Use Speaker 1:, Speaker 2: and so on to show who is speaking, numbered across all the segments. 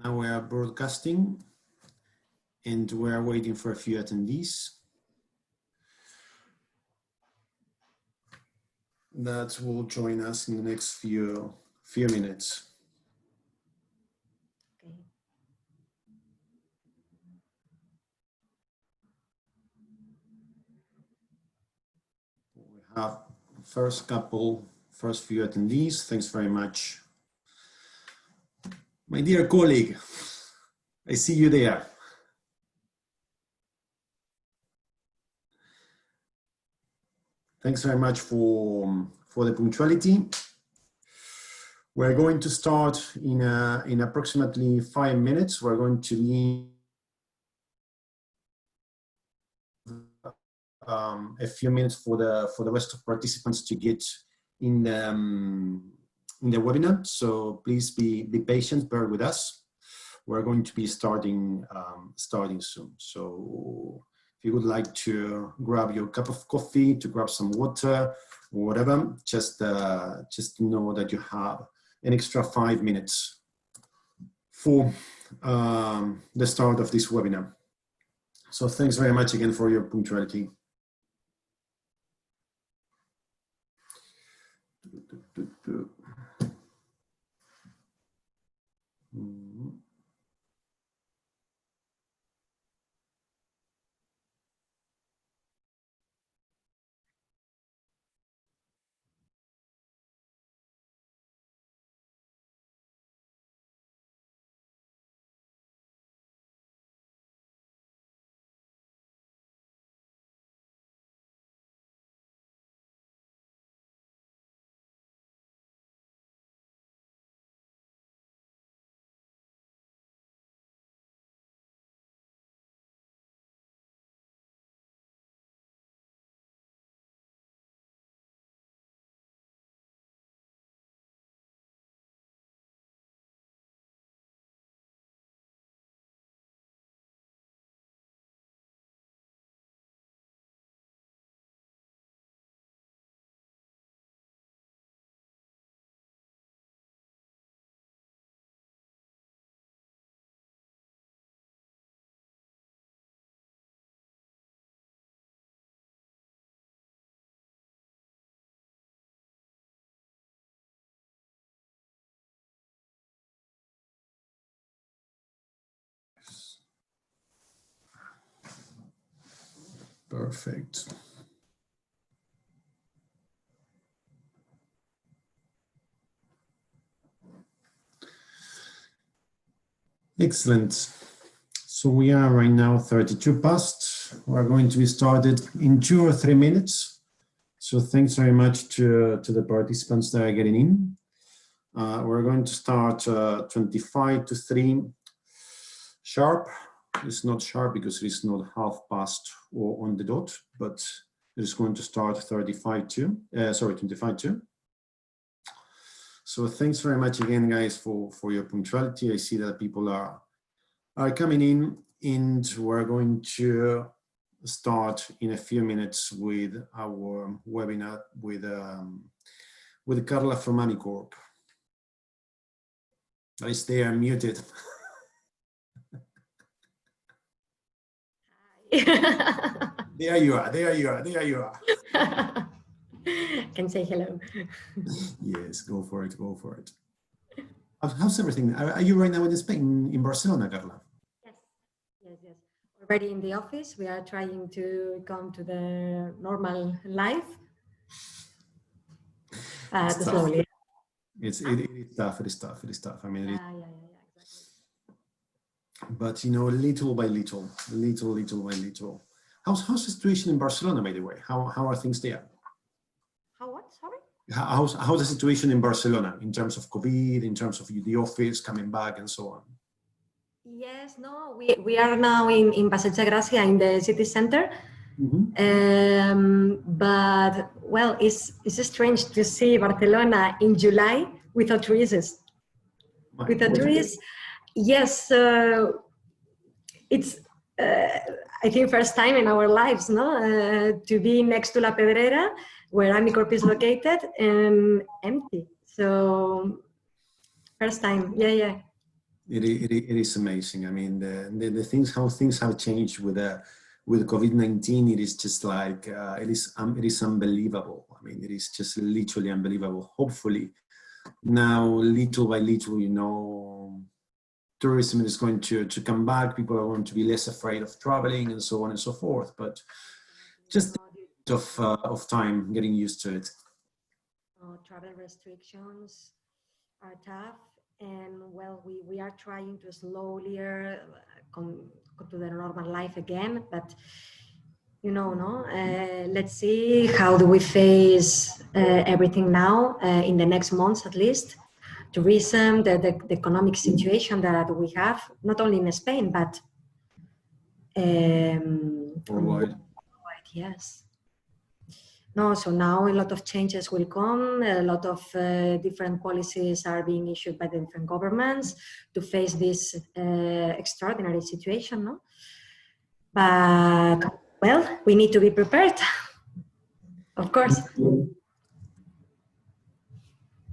Speaker 1: Now we are broadcasting and we are waiting for a few attendees that will join us in the next few minutes.
Speaker 2: Okay.
Speaker 1: We have first few attendees. Thanks very much. My dear colleague, I see you there. Thanks very much for the punctuality. We're going to start in approximately 5 minutes. We're going to leave a few minutes for the rest of participants to get in the webinar. So please be patient, bear with us. We're going to be starting soon. So if you would like to grab your cup of coffee, to grab some water or whatever, just know that you have an extra 5 minutes for the start of this webinar. So thanks very much again for your punctuality. Perfect. Excellent. So we are right now 32 past. We're going to be started in 2 or 3 minutes. So thanks very much to the participants that are getting in. We're going to start 25 to 3 sharp. It's not sharp because it's not half past or on the dot, but it's going to start 25 to. So thanks very much again, guys, for your punctuality. I see that people are coming in, and we're going to start in a few minutes with our webinar with Carla from Amicorp. I stay unmuted. There you are.
Speaker 2: Can say hello.
Speaker 1: Yes, go for it. How's everything? Are you right now in Spain, in Barcelona, Carla?
Speaker 2: Yes. Already in the office. We are trying to come to the normal life. Slowly.
Speaker 1: It is tough. I mean,
Speaker 2: yeah, exactly.
Speaker 1: But you know, little by little. How's the situation in Barcelona, by the way? How are things there?
Speaker 2: How what? Sorry?
Speaker 1: How's the situation in Barcelona in terms of COVID, in terms of the office coming back and so on?
Speaker 2: Yes, no, we are now in Passeig de Gràcia in the city center. Mm-hmm. But well, it's strange to see Barcelona in July without tourists. Without tourists, yes, it's I think first time in our lives, no, to be next to La Pedrera, where Amicorp is located, and empty. So first time, yeah.
Speaker 1: It is amazing. I mean, the things, how things have changed with COVID-19, it is just like, it is unbelievable. I mean, it is just literally unbelievable. Hopefully now, little by little, you know, tourism is going to come back. People are going to be less afraid of traveling and so on and so forth, but just a bit of time getting used to it.
Speaker 2: Travel restrictions are tough, and well, we are trying to slowly come to the normal life again, but you know, no, let's see how do we face everything now in the next months at least. Tourism, the economic situation that we have, not only in Spain, but
Speaker 1: Worldwide.
Speaker 2: Yes. No, so now a lot of changes will come. A lot of different policies are being issued by the different governments to face this extraordinary situation, no? But, well, we need to be prepared, of course.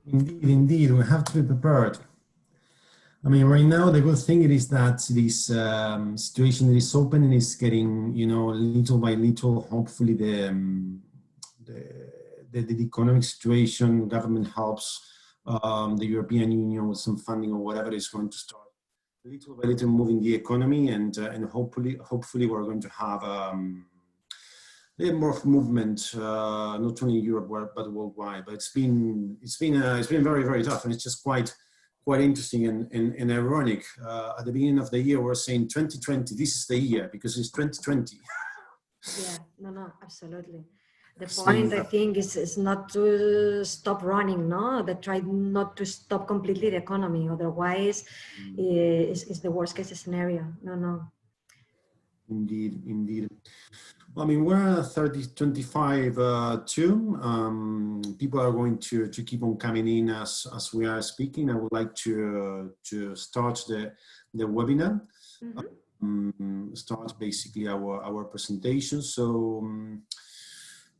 Speaker 1: Indeed, we have to be prepared. I mean, right now, the good thing is that this situation is open and is getting, you know, little by little, hopefully the economic situation, government helps, the European Union with some funding or whatever is going to start little by little moving the economy, and hopefully we're going to have a more of movement, not only in Europe but worldwide. But it's been very, very tough, and it's just quite interesting and ironic. At the beginning of the year, we're saying 2020. This is the year because it's 2020.
Speaker 2: Yeah, no, absolutely. The point, I think, is not to stop running, no? They try not to stop completely the economy. Otherwise, it's the worst case scenario. No.
Speaker 1: Indeed. I mean, we're 25 too. People are going to keep on coming in as we are speaking. I would like to start the webinar. Mm-hmm. Start basically our presentation.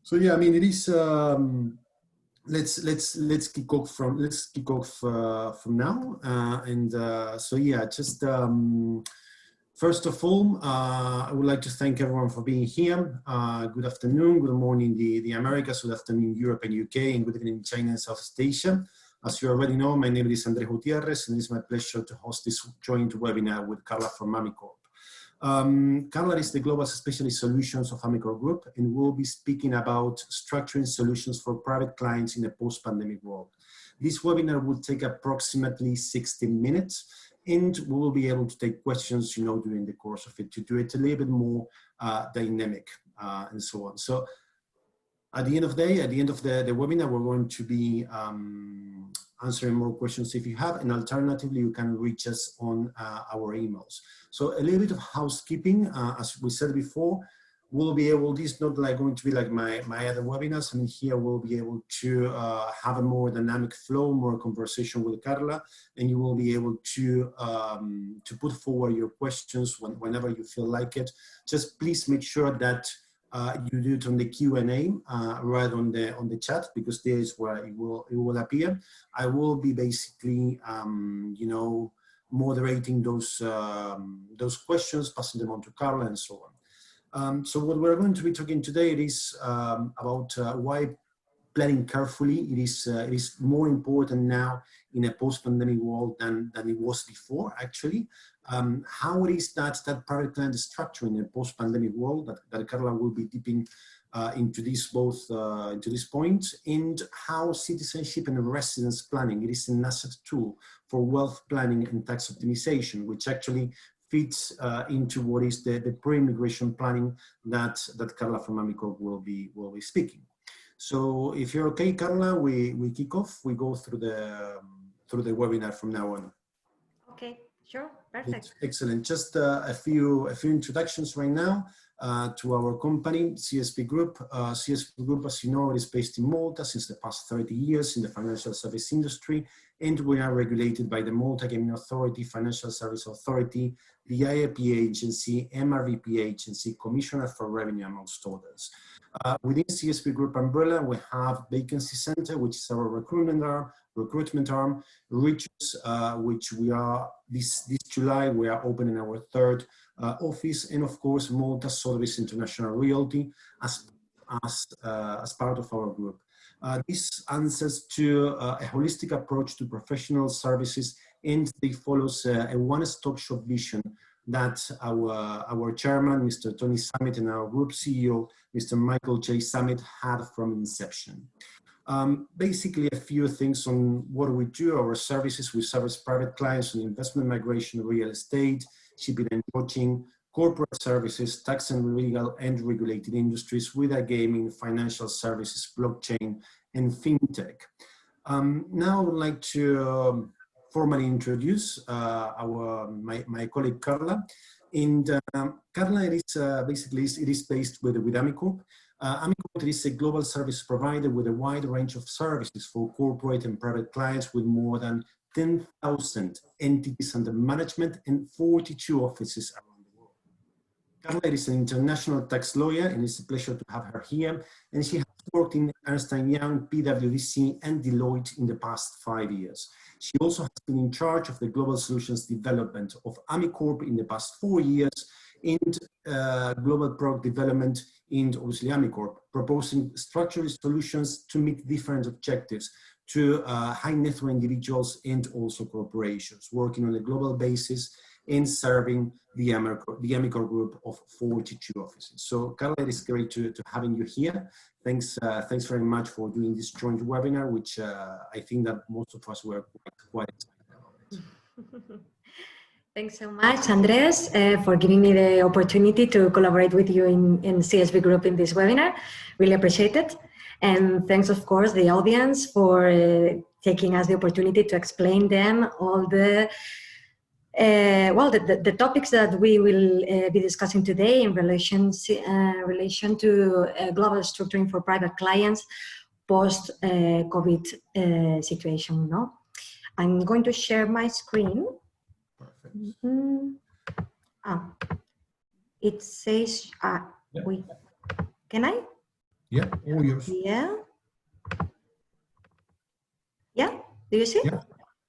Speaker 1: So yeah, I mean, it is. Let's kick off from now. So yeah, just first of all, I would like to thank everyone for being here. Good afternoon, good morning, the Americas, good afternoon, Europe and UK, and good evening, China and Southeast Asia. As you already know, my name is Andrés Gutierrez, and it's my pleasure to host this joint webinar with Carla from Amicorp. Carla is the Global Specialist Solutions of Amicorp Group, and we'll be speaking about structuring solutions for private clients in a post-pandemic world. This webinar will take approximately 60 minutes, and we will be able to take questions, you know, during the course of it to do it a little bit more dynamic and so on. So at the end of the day, at the end of the webinar, we're going to be answering more questions if you have, and alternatively, you can reach us on our emails. So a little bit of housekeeping, as we said before, we'll be able, this is not like going to be like my other webinars. I mean, here we'll be able to have a more dynamic flow, more conversation with Carla, and you will be able to put forward your questions whenever you feel like it. Just please make sure that you do it on the Q&A right on the chat, because there is where it will appear. I will be basically, you know, moderating those questions, passing them on to Carla, and so on. So what we're going to be talking today is about why planning carefully it is more important now in a post-pandemic world than it was before, actually. How it is that private client structure in a post-pandemic world that Carla will be dipping into this into this point, and how citizenship and residence planning, it is an asset tool for wealth planning and tax optimization, which actually fits into what is the pre-immigration planning that Carla from Amicorp will be speaking. So if you're okay, Carla, we kick off. We go through the webinar from now on.
Speaker 2: Okay, sure, perfect.
Speaker 1: Excellent. Just a few introductions right now to our company, CSB Group. CSB Group, as you know, is based in Malta since the past 30 years in the financial service industry, and we are regulated by the Malta Gaming Authority, Financial Service Authority, the IAP Agency, MRVP Agency, Commissioner for Revenue, amongst others. Within CSB Group umbrella, we have Vacancy Center, which is our recruitment arm, recruitment arm, Riches, which we are, this July, we are opening our third office, and of course, Malta Sotheby's International Realty as part of our group. This answers to a holistic approach to professional services, and they follows a one-stop shop vision that our chairman, Mr. Tony Summit, and our group CEO, Mr. Michael J. Summit, had from inception. Basically, a few things on what we do, our services. We service private clients on investment, migration, real estate, shipping and coaching, corporate services, tax and legal and regulated industries, with gaming, financial services, blockchain, and fintech. Now I would like to formally introduce my colleague Carla. And Carla, it is basically it is based with Amicorp. Amicorp is a global service provider with a wide range of services for corporate and private clients, with more than 10,000 entities under management and 42 offices around the world. Carla is an international tax lawyer, and it's a pleasure to have her here. And she has worked in Ernst & Young, PwC, and Deloitte in the past 5 years. She also has been in charge of the global solutions development of Amicorp in the past 4 years, and global product development in obviously Amicorp, proposing structural solutions to meet different objectives to high net worth individuals and also corporations, working on a global basis and serving the Amicorp Group of 42 offices. So Carla, it is great to having you here. Thanks very much for doing this joint webinar, which I think that most of us were quite excited about it.
Speaker 2: Thanks so much, Andres, for giving me the opportunity to collaborate with you in CSB Group in this webinar. Really appreciate it. And thanks, of course, the audience for taking us the opportunity to explain them all the the topics that we will be discussing today in relation to global structuring for private clients post-COVID situation. No? I'm going to share my screen.
Speaker 1: Perfect.
Speaker 2: It says, wait, can I?
Speaker 1: Yeah, all yours.
Speaker 2: Yeah. Yeah, do you see?
Speaker 1: Yeah.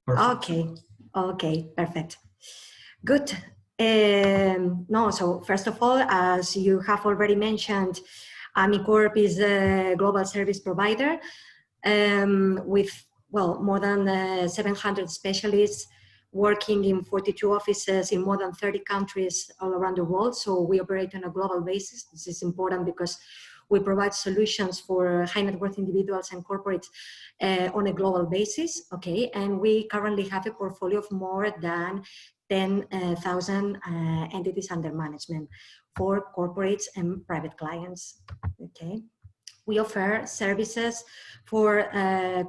Speaker 1: Perfect.
Speaker 2: Okay, perfect. Good. So first of all, as you have already mentioned, Amicorp is a global service provider with, well, more than 700 specialists working in 42 offices in more than 30 countries all around the world. So we operate on a global basis. This is important because we provide solutions for high net worth individuals and corporates on a global basis. Okay, and we currently have a portfolio of more than 10,000 entities under management for corporates and private clients. Okay, we offer services for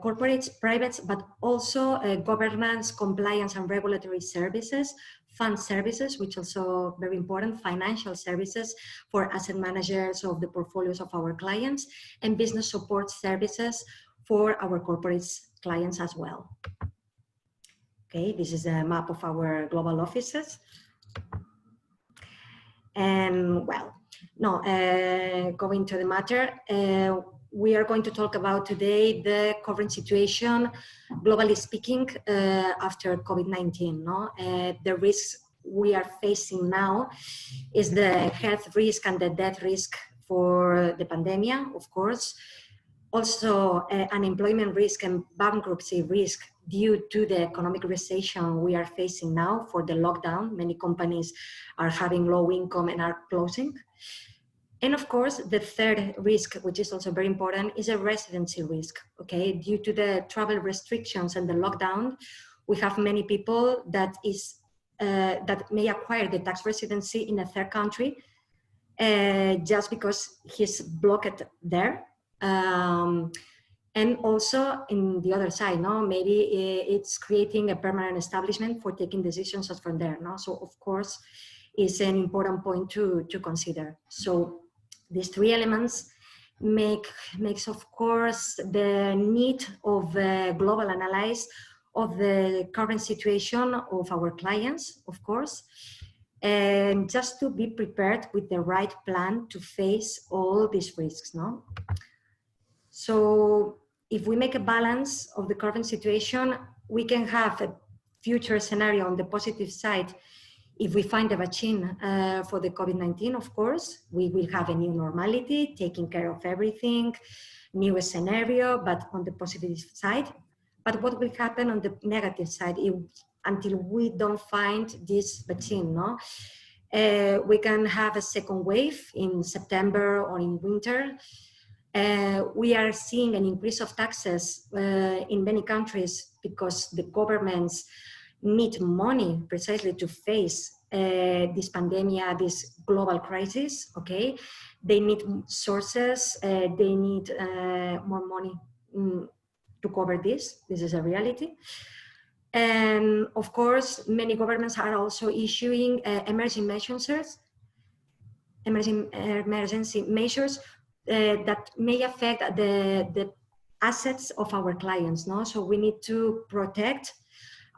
Speaker 2: corporates, privates, but also governance, compliance, and regulatory services, fund services, which also very important, financial services for asset managers of the portfolios of our clients, and business support services for our corporate clients as well. Okay, this is a map of our global offices. And well, no, going to the matter, we are going to talk about today the current situation, globally speaking, after COVID-19. No? The risks we are facing now is the health risk and the death risk for the pandemic, of course. Also, unemployment risk and bankruptcy risk due to the economic recession we are facing now for the lockdown. Many companies are having low income and are closing. And of course, the third risk, which is also very important, is a residency risk. Okay, due to the travel restrictions and the lockdown, we have many people that may acquire the tax residency in a third country just because he's blocked there. And also in the other side, no, maybe it's creating a permanent establishment for taking decisions as from there. No, so of course, is an important point to consider. So these three elements makes of course the need of a global analysis of the current situation of our clients, of course, and just to be prepared with the right plan to face all these risks. No. So if we make a balance of the current situation, we can have a future scenario on the positive side. If we find a vaccine for the COVID-19, of course, we will have a new normality, taking care of everything, new scenario, but on the positive side. But what will happen on the negative side until we don't find this vaccine, no? We can have a second wave in September or in winter. We are seeing an increase of taxes in many countries because the governments need money precisely to face this pandemic, this global crisis, okay? They need sources, they need more money to cover this. This is a reality. And of course, many governments are also issuing emergency measures that may affect the assets of our clients, no? So we need to protect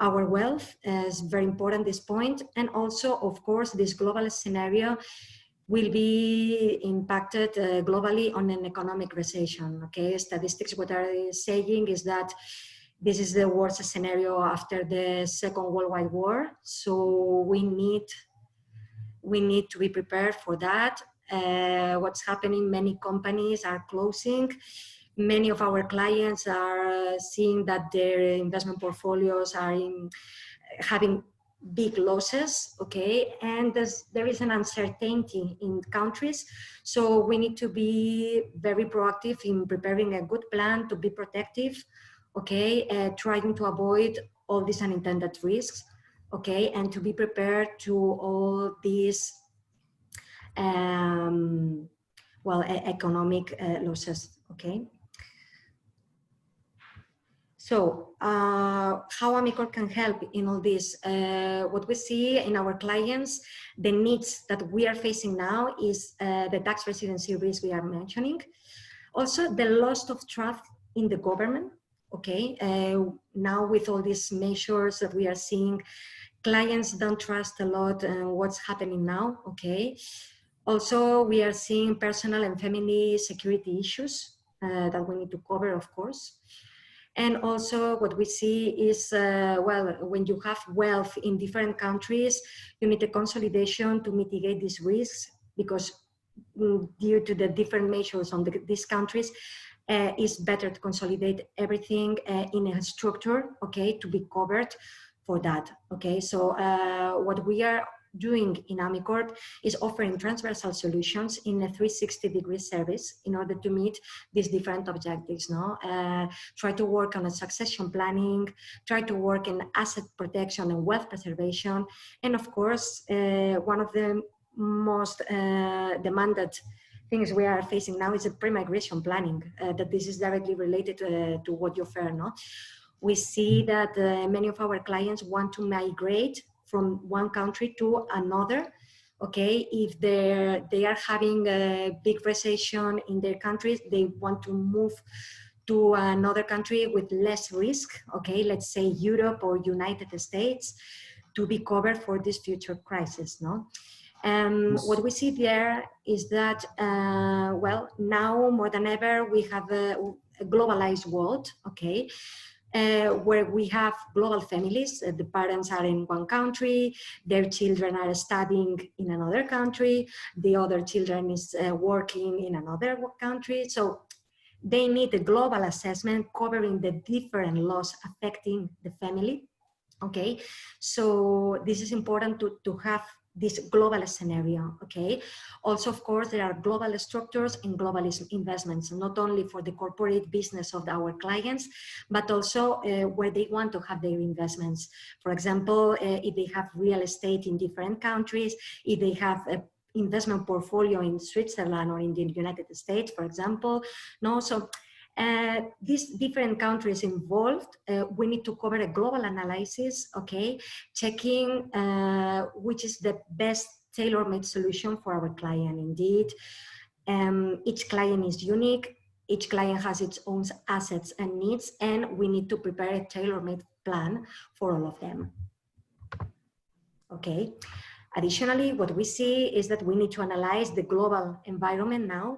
Speaker 2: our wealth is very important, this point. And also, of course, this global scenario will be impacted globally on an economic recession, okay? Statistics, what are saying is that this is the worst scenario after the Second World War. So we need to be prepared for that. What's happening, many companies are closing. Many of our clients are seeing that their investment portfolios are having big losses, okay? And there is an uncertainty in countries. So we need to be very proactive in preparing a good plan to be protective, okay? Trying to avoid all these unintended risks, okay? And to be prepared to all these, economic losses, okay? So how Amicorp can help in all this? What we see in our clients, the needs that we are facing now is the tax residency risk we are mentioning. Also the loss of trust in the government, okay? Now with all these measures that we are seeing, clients don't trust a lot what's happening now, okay? Also, we are seeing personal and family security issues that we need to cover, of course. And also what we see is, when you have wealth in different countries, you need a consolidation to mitigate these risks because due to the different measures on these countries, it's better to consolidate everything in a structure, okay, to be covered for that, okay? So what we are doing in Amicorp is offering transversal solutions in a 360-degree service in order to meet these different objectives, no? Try to work on a succession planning, try to work in asset protection and wealth preservation, and of course, one of the most demanded things we are facing now is a pre-migration planning, that this is directly related to what you offer, no? We see that many of our clients want to migrate from one country to another, okay? If they are having a big recession in their countries, they want to move to another country with less risk, okay? Let's say Europe or United States, to be covered for this future crisis, no? What we see there is that, now more than ever, we have a globalized world, okay? Where we have global families. The parents are in one country, their children are studying in another country, the other children is working in another country. So they need a global assessment covering the different laws affecting the family, okay? So this is important to have this global scenario, okay? Also, of course, there are global structures and global investments, not only for the corporate business of our clients, but also where they want to have their investments. For example, if they have real estate in different countries, if they have a investment portfolio in Switzerland or in the United States, for example, no? So these different countries involved, we need to cover a global analysis, okay, checking which is the best tailor-made solution for our client. Indeed, each client is unique, each client has its own assets and needs, and we need to prepare a tailor-made plan for all of them, okay? Additionally, what we see is that we need to analyze the global environment now.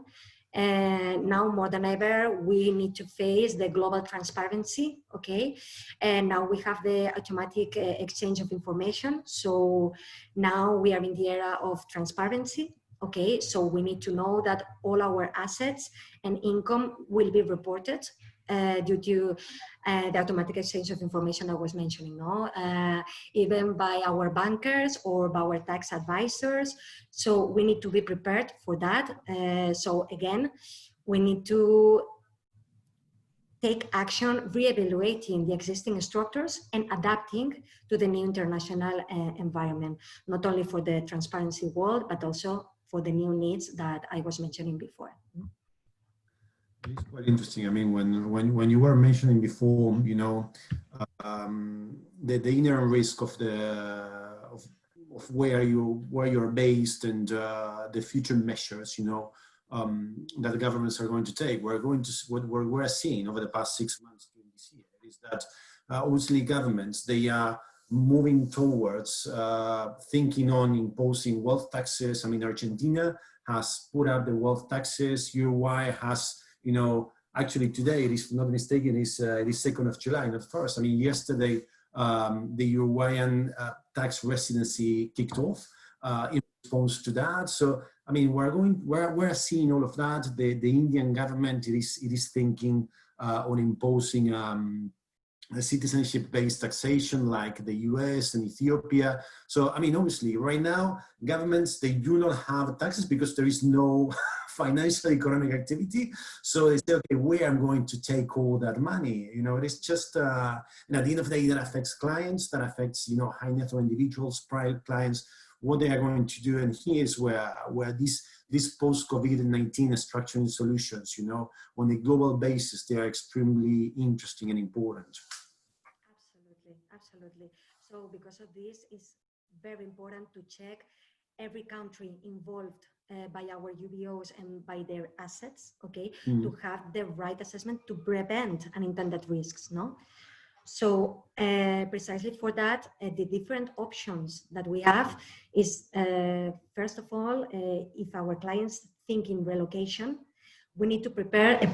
Speaker 2: And now more than ever, we need to face the global transparency, okay? And now we have the automatic exchange of information. So now we are in the era of transparency, okay? So we need to know that all our assets and income will be reported due to the automatic exchange of information I was mentioning, no? Even by our bankers or by our tax advisors. So we need to be prepared for that. So again, we need to take action, reevaluating the existing structures and adapting to the new international environment, not only for the transparency world, but also for the new needs that I was mentioning before.
Speaker 1: It's quite interesting. I mean, when you were mentioning before, you know, the inherent risk of of where you're based and the future measures, you know, that the governments are going to take. What we're seeing over the past 6 months during this year is that obviously governments, they are moving towards thinking on imposing wealth taxes. I mean, Argentina has put up the wealth taxes. Uruguay has, you know, actually today, it is not mistaken, it is 2nd of July, not 1st. I mean, yesterday, the Uruguayan tax residency kicked off in response to that. So, I mean, we're seeing all of that. The Indian government, it is thinking on imposing a citizenship-based taxation like the US and Ethiopia. So, I mean, obviously, right now, governments, they do not have taxes because there is no financial economic activity. So they say, okay, where I'm going to take all that money? You know, it is just, and at the end of the day, that affects clients, that affects, you know, high net worth individuals, private clients, what they are going to do. And here's where this post-COVID-19 structuring solutions, you know, on a global basis, they are extremely interesting and important.
Speaker 2: Absolutely. So because of this, it's very important to check every country involved by our UBOs and by their assets, okay, to have the right assessment to prevent unintended risks, no? So precisely for that, the different options that we have is, first of all, if our clients think in relocation, we need to prepare a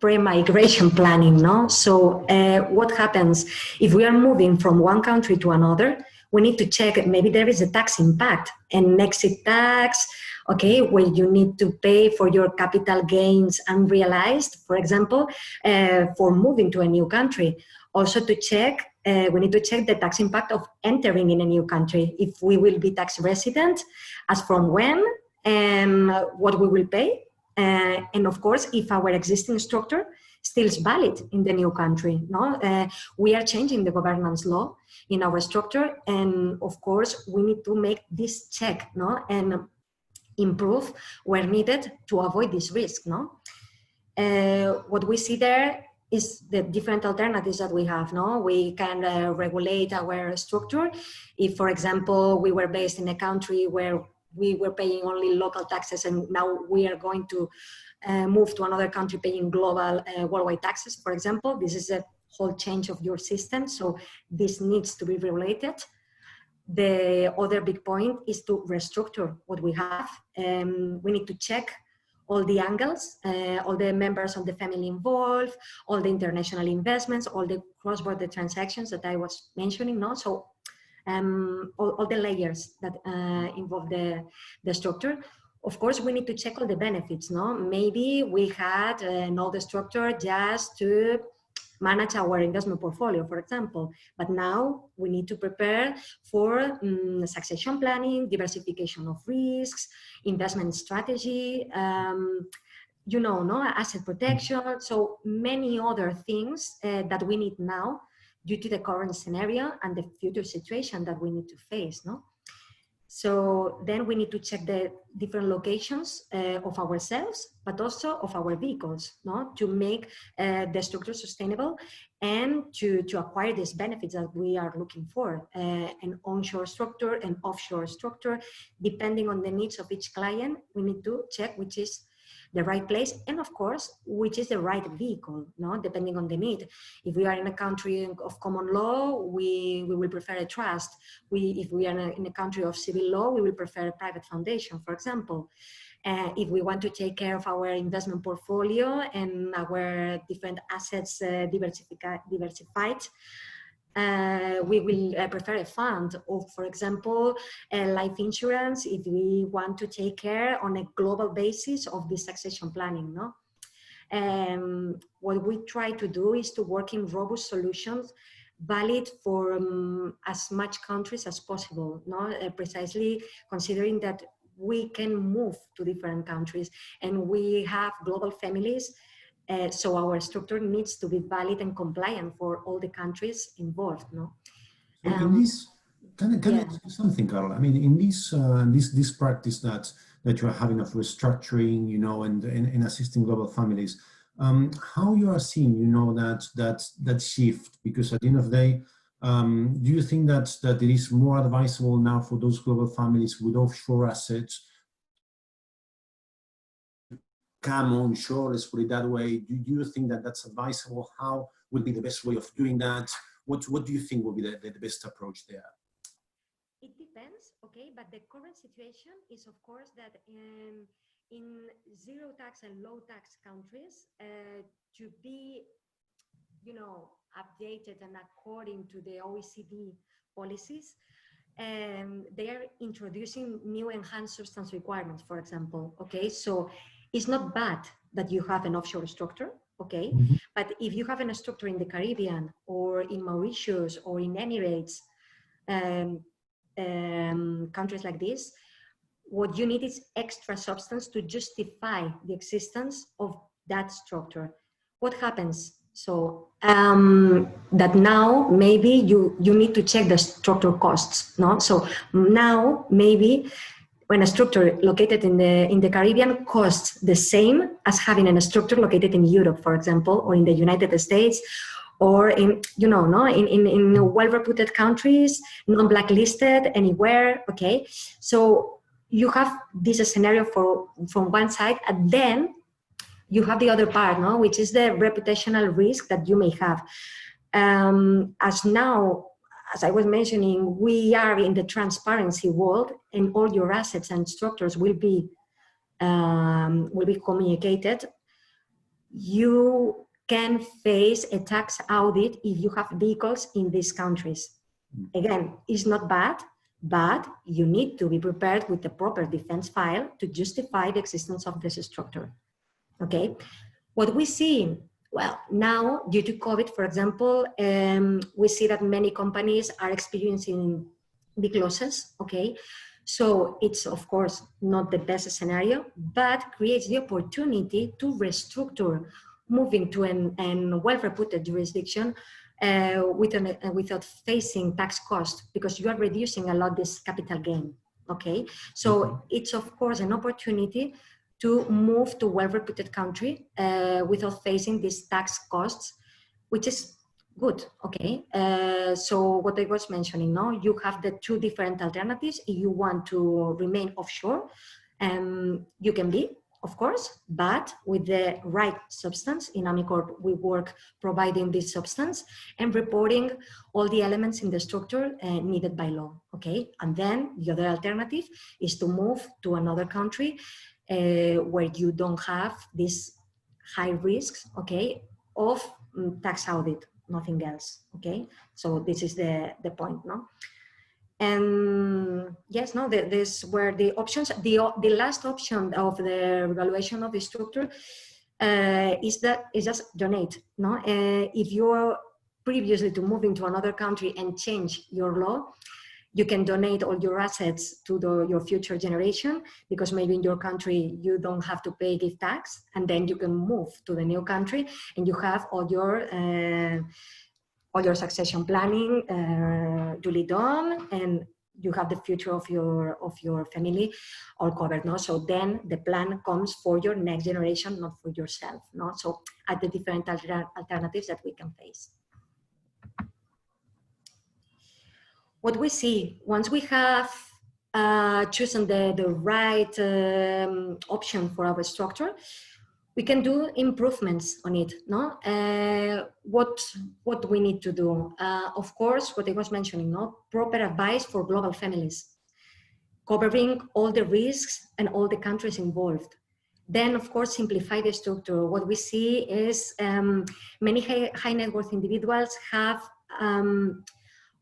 Speaker 2: pre-migration planning, no? So what happens if we are moving from one country to another? We need to check, maybe there is a tax impact, an exit tax, okay, where you need to pay for your capital gains unrealized, for example, for moving to a new country. Also to check, we need to check the tax impact of entering in a new country, if we will be tax resident, as from when, and what we will pay. And of course, if our existing structure still is valid in the new country, no? We are changing the governance law in our structure, and of course, we need to make this check, no? And improve where needed to avoid this risk, no? What we see there is the different alternatives that we have, no? We can regulate our structure. If, for example, we were based in a country where we were paying only local taxes and now we are going to move to another country paying global worldwide taxes, for example, this is a whole change of your system. So this needs to be regulated. The other big point is to restructure what we have. We need to check all the angles, all the members of the family involved, all the international investments, all the cross-border transactions that I was mentioning, no? So all the layers that involve the structure. Of course, we need to check all the benefits, no? Maybe we had an older structure just to manage our investment portfolio, for example. But now we need to prepare for succession planning, diversification of risks, investment strategy, you know, no, asset protection. So many other things that we need now due to the current scenario and the future situation that we need to face, no? So then we need to check the different locations of ourselves, but also of our vehicles, no? To make the structure sustainable and to acquire these benefits that we are looking for, an onshore structure, an offshore structure, depending on the needs of each client. We need to check which is the right place, and of course, which is the right vehicle, no? Depending on the need. If we are in a country of common law, we will prefer a trust. If we are in a country of civil law, we will prefer a private foundation, for example. if we want to take care of our investment portfolio and our different assets diversified, we will prefer a fund, or for example, life insurance if we want to take care on a global basis of this succession planning. No? What we try to do is to work in robust solutions valid for as much countries as possible, no? Precisely considering that we can move to different countries and we have global families, so our structure needs to be valid and compliant for all the countries involved. No?
Speaker 1: So in this, can I ask you something, Carla? I mean, in this practice that you are having of restructuring, you know, and assisting global families, how you are seeing, you know, that shift? Because at the end of the day, do you think that it is more advisable now for those global families with offshore assets come onshore, let's put it that way? Do you think that that's advisable? How would be the best way of doing that? What do you think will be the best approach there?
Speaker 2: It depends, okay, but the current situation is, of course, that in zero tax and low tax countries, to be, you know, updated and according to the OECD policies, they are introducing new enhanced substance requirements, for example, okay? So it's not bad that you have an offshore structure, okay? Mm-hmm. But if you have a structure in the Caribbean or in Mauritius or in Emirates, countries like this, what you need is extra substance to justify the existence of that structure. What happens? So that now maybe you need to check the structure costs, no? So now maybe when a structure located in the Caribbean costs the same as having a structure located in Europe, for example, or in the United States, or in, you know, no, in well-reputed countries, non-blacklisted anywhere, okay? So you have this scenario from one side, and then you have the other part, no, which is the reputational risk that you may have. As now, as I was mentioning, we are in the transparency world, and all your assets and structures will be communicated. You can face a tax audit if you have vehicles in these countries. Again, it's not bad, but you need to be prepared with the proper defense file to justify the existence of this structure. Okay, what we see, well, now due to COVID, for example, we see that many companies are experiencing big losses, okay? So it's, of course, not the best scenario, but creates the opportunity to restructure, moving to an well-reputed jurisdiction without facing tax cost, because you are reducing a lot this capital gain, okay? So it's, of course, an opportunity to move to well-reputed country without facing these tax costs, which is good, okay? So what I was mentioning, no, you have the two different alternatives. If you want to remain offshore, you can be, of course, but with the right substance. In Amicorp, we work providing this substance and reporting all the elements in the structure needed by law, okay? And then the other alternative is to move to another country where you don't have these high risks, okay, of tax audit, nothing else, okay? So this is the point, no? And yes, no, these were the options. The last option of the evaluation of the structure is just donate, no? If you're previously to moving to another country and change your law, you can donate all your assets to your future generation, because maybe in your country you don't have to pay give tax, and then you can move to the new country and you have all your succession planning duly done, and you have the future of your family all covered, no? So then the plan comes for your next generation, not for yourself, no? So at the different alternatives that we can face. What we see, once we have chosen the right option for our structure, we can do improvements on it, no? What we need to do? Of course, what I was mentioning, no? Proper advice for global families. covering all the risks and all the countries involved. Then, of course, simplify the structure. What we see is many high net worth individuals have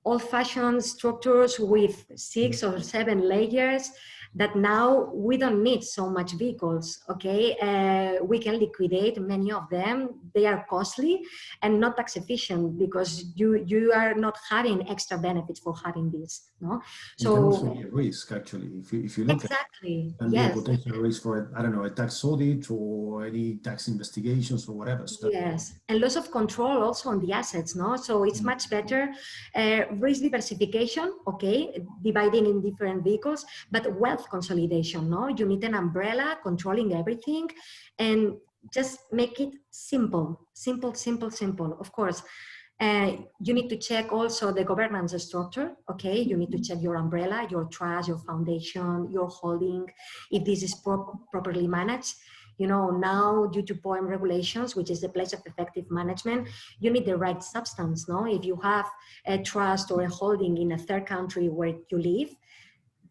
Speaker 2: old-fashioned structures with 6 or 7 layers that now we don't need so much vehicles, okay? We can liquidate many of them. They are costly and not tax efficient because you are not having extra benefits for having this, no?
Speaker 1: So it can also be a risk, actually, if you look
Speaker 2: exactly,
Speaker 1: at it,
Speaker 2: yes.
Speaker 1: a potential risk for, I don't know, a tax audit or any tax investigations or whatever stuff.
Speaker 2: Yes, and loss of control also on the assets, no? So it's much better risk diversification, okay, dividing in different vehicles, but wealth consolidation, no? You need an umbrella controlling everything and just make it simple, simple, simple, simple. Of course, you need to check also the governance structure, okay? You need to check your umbrella, your trust, your foundation, your holding, if this is properly managed. You know, now due to POEM regulations, which is the place of effective management, you need the right substance, no? If you have a trust or a holding in a third country where you live,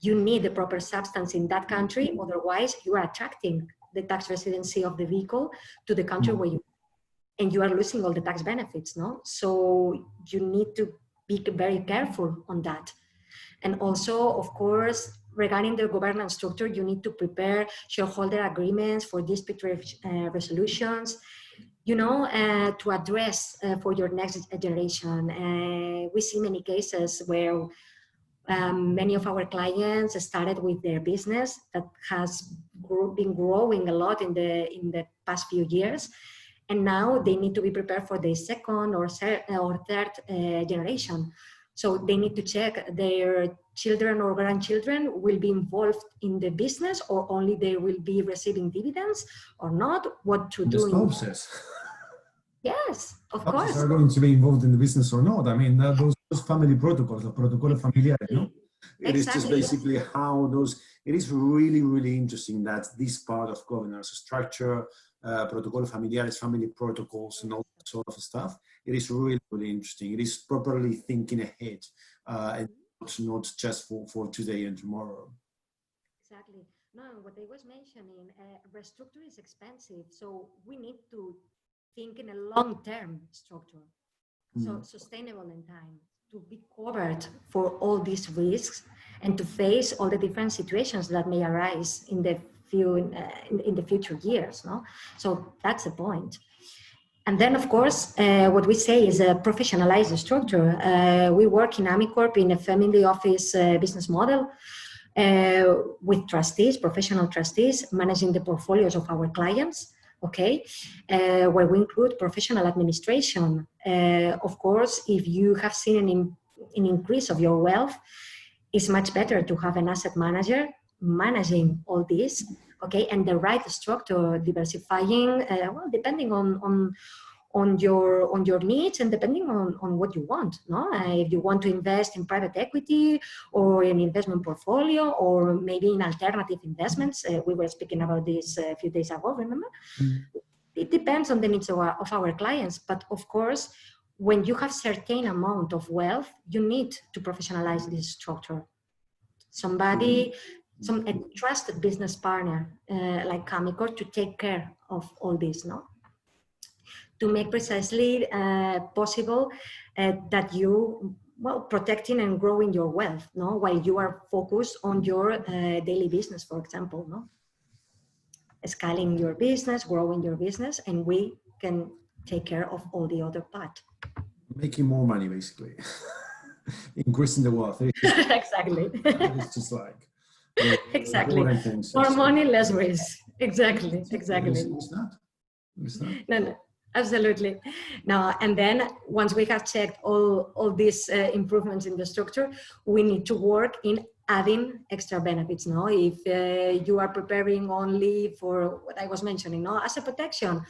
Speaker 2: you need the proper substance in that country. Otherwise, you are attracting the tax residency of the vehicle to the country where you, and you are losing all the tax benefits, no? So you need to be very careful on that. And also, of course, regarding the governance structure, you need to prepare shareholder agreements for dispute resolutions, you know, to address for your next generation. We see many cases where many of our clients started with their business that has been growing a lot in the past few years. And now they need to be prepared for the second or third generation. So they need to check their children or grandchildren will be involved in the business or only they will be receiving dividends or not, what to do.
Speaker 1: The spouses.
Speaker 2: Yes, of
Speaker 1: Spouses
Speaker 2: course.
Speaker 1: are going to be involved in the business or not. I mean, those family protocols, the protocolo familiar, you know? It is just basically how those, it is really, really interesting that this part of governance structure, protocolo familiares, family protocols, and all that sort of stuff, it is really, really interesting. It is properly thinking ahead and not just for today and tomorrow.
Speaker 2: Exactly. No, what I was mentioning, restructure is expensive. So we need to think in a long-term structure, so sustainable in time, to be covered for all these risks and to face all the different situations that may arise in the in the future years, no? So that's the point. And then, of course, what we say is a professionalized structure. We work in Amicorp in a family office business model with trustees, professional trustees, managing the portfolios of our clients, okay, where we include professional administration. Of course, if you have seen an increase of your wealth, it's much better to have an asset manager managing all this, okay, and the right structure, diversifying, well, depending on your needs and depending on what you want, no? If you want to invest in private equity or an investment portfolio or maybe in alternative investments, we were speaking about this a few days ago, remember? It depends on the needs of our clients, but of course, when you have certain amount of wealth, you need to professionalize this structure. Somebody, a trusted business partner like Amicorp to take care of all this, no? To make precisely possible that you, well, protecting and growing your wealth, no? While you are focused on your daily business, for example, no? Scaling your business, growing your business, and we can take care of all the other part.
Speaker 1: Making more money, basically. Increasing the wealth.
Speaker 2: Exactly.
Speaker 1: It's just like
Speaker 2: exactly. More money, less risk. Exactly. Exactly.
Speaker 1: It's not.
Speaker 2: No, absolutely. No, and then once we have checked all these improvements in the structure, we need to work in adding extra benefits. No, if you are preparing only for what I was mentioning, no, asset protection.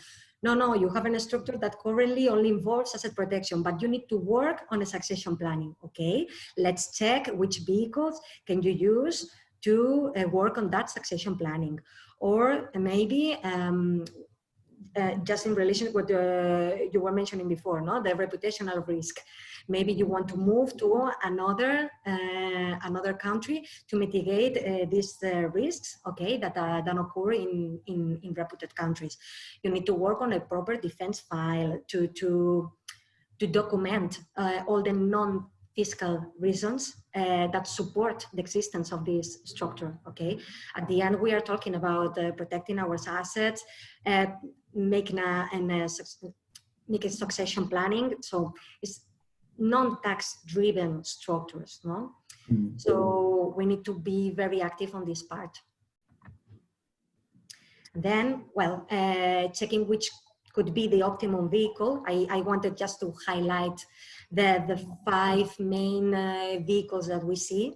Speaker 2: No, you have a structure that currently only involves asset protection, but you need to work on a succession planning. Okay, let's check which vehicles can you use to work on that succession planning, or maybe. Just in relation with what you were mentioning before, no, the reputational risk. Maybe you want to move to another country to mitigate these risks, okay, that occur in reputed countries. You need to work on a proper defense file to document all the non-fiscal reasons that support the existence of this structure, okay? At the end, we are talking about protecting our assets, making succession planning. So it's non-tax driven structures, no? Mm-hmm. So we need to be very active on this part. Then, well, checking which could be the optimum vehicle. I wanted just to highlight the 5 main vehicles that we see.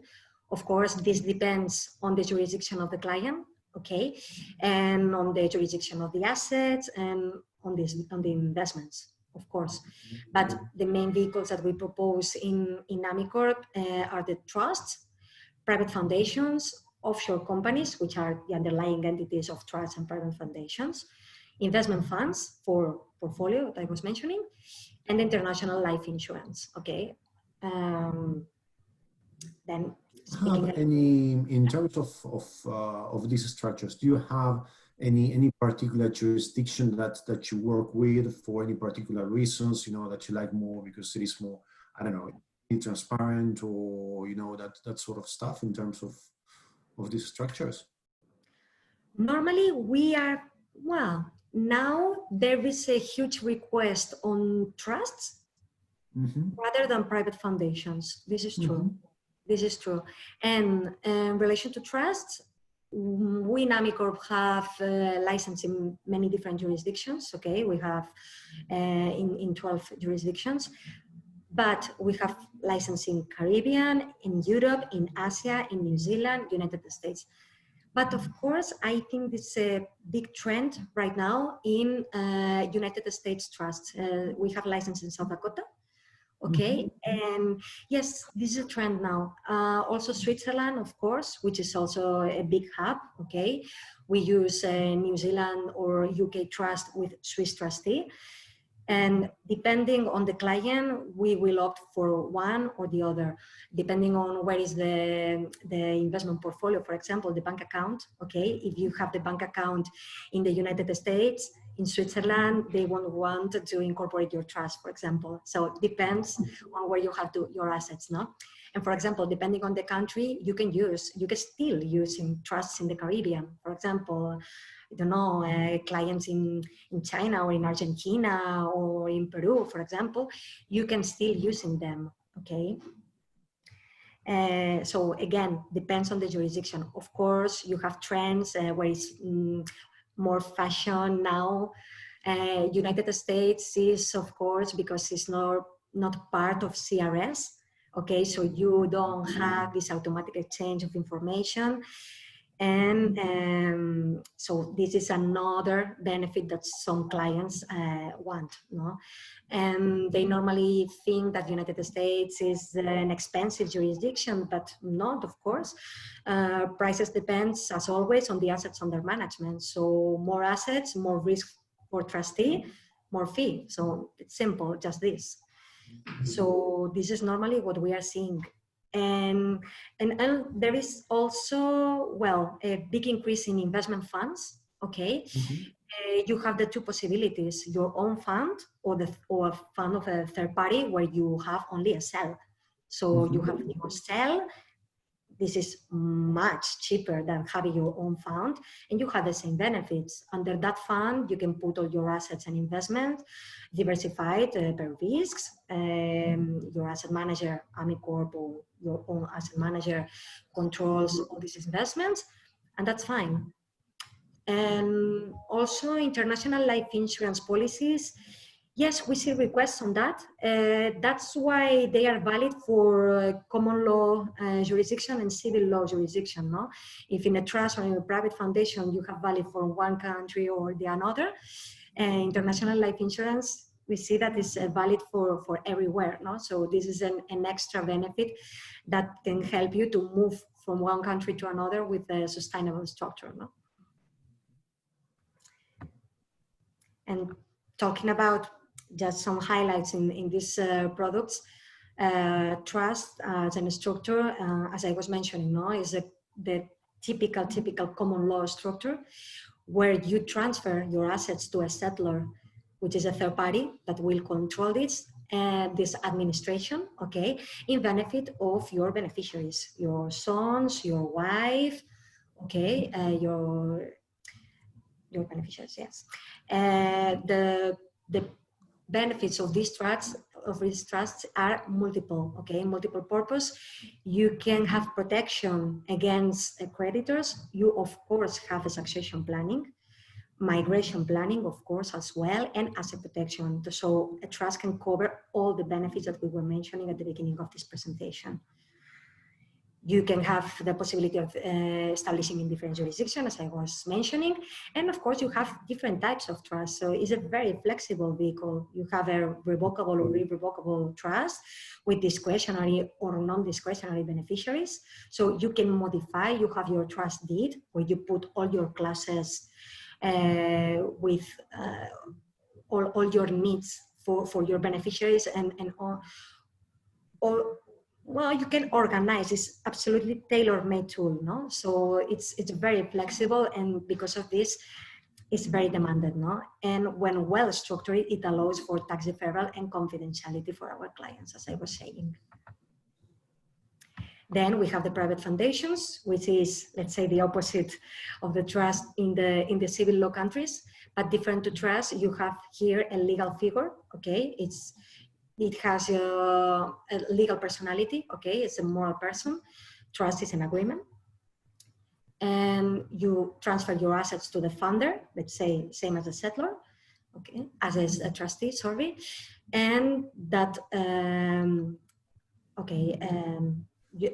Speaker 2: Of course, this depends on the jurisdiction of the client, okay, and on the jurisdiction of the assets and on the investments, of course. But the main vehicles that we propose in Amicorp are the trusts, private foundations, offshore companies, which are the underlying entities of trusts and private foundations, investment funds for portfolio that I was mentioning, and international life insurance, okay? Then
Speaker 1: have any, in terms of these structures, do you have any particular jurisdiction that you work with for any particular reasons, you know, that you like more because it is more, I don't know, transparent, or, you know, that sort of stuff in terms of these structures?
Speaker 2: Normally we are, well, now there is a huge request on trusts rather than private foundations. This is true. This is true. And in relation to trusts, we in Amicorp have license in many different jurisdictions. Okay, we have in 12 jurisdictions, but we have license in Caribbean, in Europe, in Asia, in New Zealand, United States. But of course, I think it's a big trend right now in United States trusts. We have license in South Dakota. Okay, and yes, this is a trend now. Also Switzerland, of course, which is also a big hub. Okay, we use New Zealand or UK trust with Swiss trustee. And depending on the client, we will opt for one or the other, depending on where is the investment portfolio. For example, the bank account, okay? If you have the bank account in the United States, in Switzerland, they won't want to incorporate your trust, for example. So it depends on where you have your assets, no? And for example, depending on the country, you can still use trusts in the Caribbean. For example, I don't know, clients in China or in Argentina or in Peru, for example, you can still using them, okay? So again, depends on the jurisdiction. Of course, you have trends where it's more fashion now. United States is, of course, because it's not part of CRS, okay? So you don't have this automatic exchange of information. And so this is another benefit that some clients want, no? And they normally think that the United States is an expensive jurisdiction, but not, of course. Prices depends, as always, on the assets under management. So more assets, more risk for trustee, more fee. So it's simple, just this. So this is normally what we are seeing. And there is also, well, a big increase in investment funds, okay? You have the two possibilities, your own fund or a fund of a third party where you have only a cell. So you have your cell. This is much cheaper than having your own fund, and you have the same benefits. Under that fund, you can put all your assets and investment, diversified per risks. Your asset manager, Amicorp, or your own asset manager controls all these investments, and that's fine. And also international life insurance policies. Yes, we see requests on that. That's why they are valid for common law jurisdiction and civil law jurisdiction, no? If in a trust or in a private foundation, you have valid for one country or the another, international life insurance, we see that is valid for everywhere, no? So this is an extra benefit that can help you to move from one country to another with a sustainable structure, no? And talking about just some highlights in these products, trust as an structure, as I was mentioning, no, is the typical common law structure where you transfer your assets to a settler, which is a third party that will control this administration, okay, in benefit of your beneficiaries, your sons, your wife, okay, your beneficiaries, yes. The benefits of these trusts are multiple, okay, multiple purpose. You can have protection against creditors. You of course have a succession planning, migration planning, of course, as well, and asset protection. So a trust can cover all the benefits that we were mentioning at the beginning of this presentation. You can have the possibility of establishing in different jurisdictions, as I was mentioning. And of course, you have different types of trust. So it's a very flexible vehicle. You have a revocable or irrevocable trust with discretionary or non-discretionary beneficiaries. So you can modify, you have your trust deed where you put all your classes with all your needs for your beneficiaries and all. Well, you can organize. It's absolutely tailor-made tool, no? So it's very flexible, and because of this, it's very demanded, no? And when well structured, it allows for tax deferral and confidentiality for our clients, as I was saying. Then we have the private foundations, which is, let's say, the opposite of the trust in the civil law countries, but different to trust. You have here a legal figure, okay? It has a legal personality, okay? It's a moral person. Trust is an agreement. And you transfer your assets to the funder, let's say, same as a settler, okay? As a trustee, sorry. And that,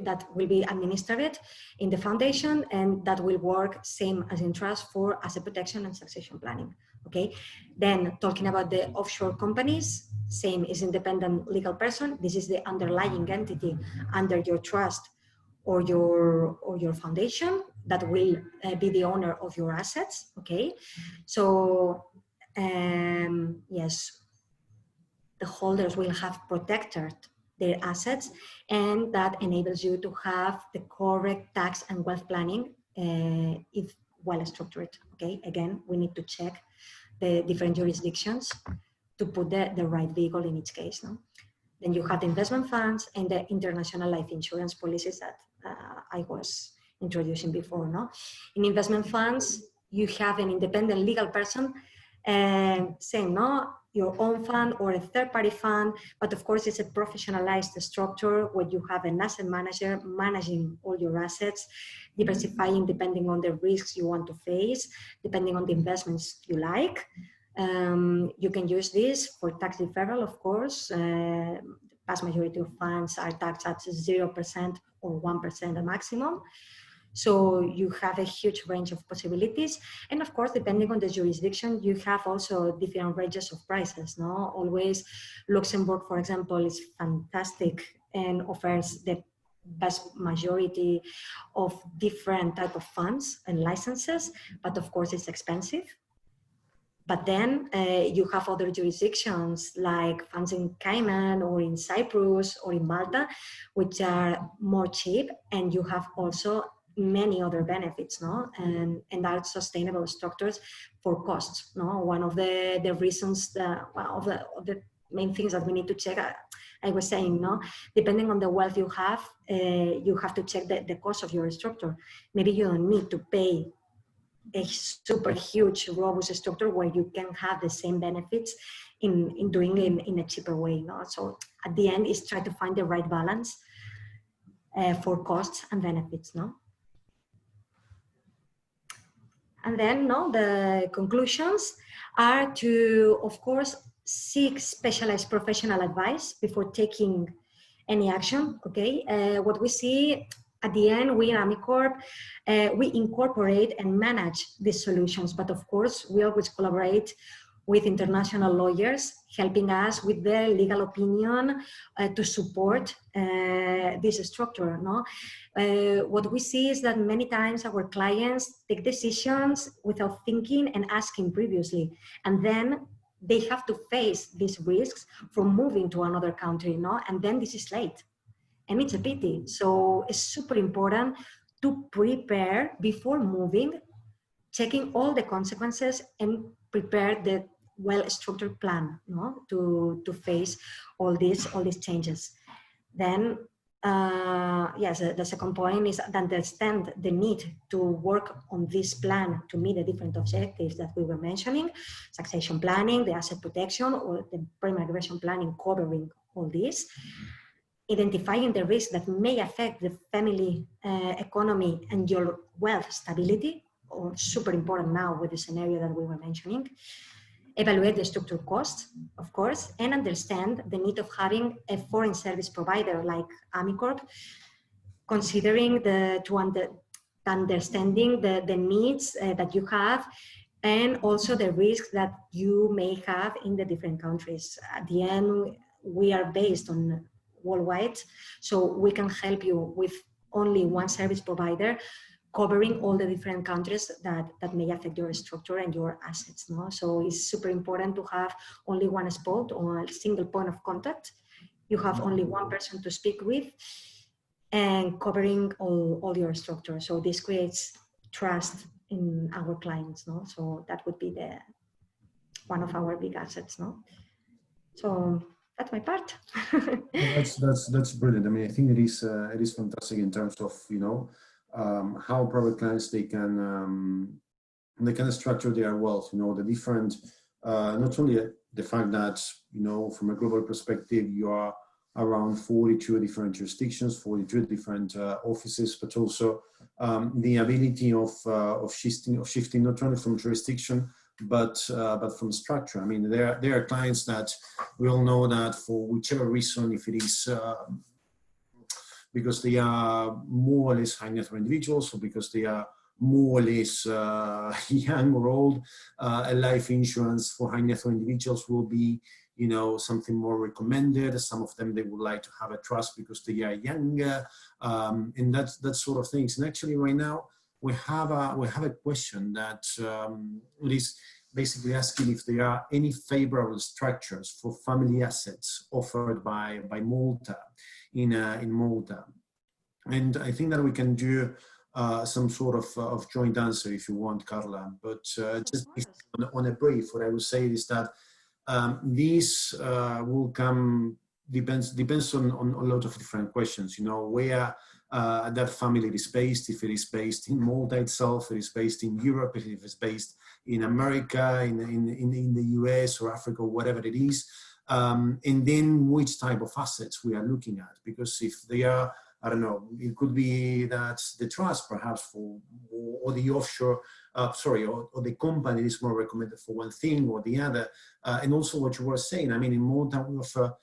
Speaker 2: that will be administered in the foundation, and that will work same as in trust for asset protection and succession planning, okay? Then talking about the offshore companies, same is independent legal person. This is the underlying entity under your trust or your foundation that will be the owner of your assets, okay? So yes, the holders will have protected their assets, and that enables you to have the correct tax and wealth planning if well structured, okay? Again, we need to check the different jurisdictions to put the right vehicle in each case, no? Then you have the investment funds and the international life insurance policies that I was introducing before, no? In investment funds, you have an independent legal person, same, no? Your own fund or a third-party fund, but of course it's a professionalized structure where you have an asset manager managing all your assets, diversifying depending on the risks you want to face, depending on the investments you like. You can use this for tax deferral, of course. The vast majority of funds are taxed at 0% or 1% at maximum. So you have a huge range of possibilities. And of course, depending on the jurisdiction, you have also different ranges of prices, no? Always Luxembourg, for example, is fantastic and offers the vast majority of different type of funds and licenses, but of course it's expensive. But then you have other jurisdictions like funds in Cayman or in Cyprus or in Malta, which are more cheap, and you have also many other benefits, no? And are sustainable structures for costs, no? One of the reasons, one of the main things that we need to check, I was saying, no? Depending on the wealth you have to check the cost of your structure. Maybe you don't need to pay a super huge robust structure where you can have the same benefits in doing it in a cheaper way, no? So at the end is try to find the right balance for costs and benefits, no? And then, no, the conclusions are to, of course, seek specialized professional advice before taking any action, okay? What we see at the end, we in Amicorp, we incorporate and manage these solutions, but of course, we always collaborate with international lawyers, helping us with the legal opinion to support this structure, no? What we see is that many times our clients take decisions without thinking and asking previously, and then they have to face these risks from moving to another country, no? And then this is late. And it's a pity. So it's super important to prepare before moving, checking all the consequences and prepare the well-structured plan, no? to face all these changes. Then, yes, the second point is to understand the need to work on this plan to meet the different objectives that we were mentioning, succession planning, the asset protection, or the pre-migration planning covering all this, identifying the risks that may affect the family economy and your wealth stability, or super important now with the scenario that we were mentioning. Evaluate the structural costs, of course, and understand the need of having a foreign service provider like Amicorp, considering understanding the needs that you have, and also the risks that you may have in the different countries. At the end, we are based on worldwide, so we can help you with only one service provider, covering all the different countries that may affect your structure and your assets. No? So it's super important to have only one spot or a single point of contact. You have only one person to speak with and covering all your structure. So this creates trust in our clients. No? So that would be one of our big assets. No? So that's my part.
Speaker 1: That's brilliant. I mean, I think it is fantastic in terms of, you know, how private clients they can structure their wealth. You know, the different not only the fact that, you know, from a global perspective you are around 42 different jurisdictions, 42 different offices, but also the ability of shifting not only from jurisdiction but from structure. I mean, there are clients that we all know that for whichever reason, if it is because they are more or less high net worth individuals, or because they are more or less young or old, a life insurance for high net worth individuals will be, you know, something more recommended. Some of them, they would like to have a trust because they are younger, and that sort of things. And actually right now we have a question that it is basically asking if there are any favorable structures for family assets offered by Malta in Malta. And I think that we can do some sort of joint answer if you want, Carla, but just on a brief, what I would say is that these will come, depends on a lot of different questions, you know, where that family is based, if it is based in Malta itself, if it is based in Europe, if it's based in America, in the US or Africa, or whatever it is, and then which type of assets we are looking at. Because if they are, I don't know, it could be that the trust perhaps for, or the offshore, or the company is more recommended for one thing or the other. And also what you were saying, I mean, in Malta we offer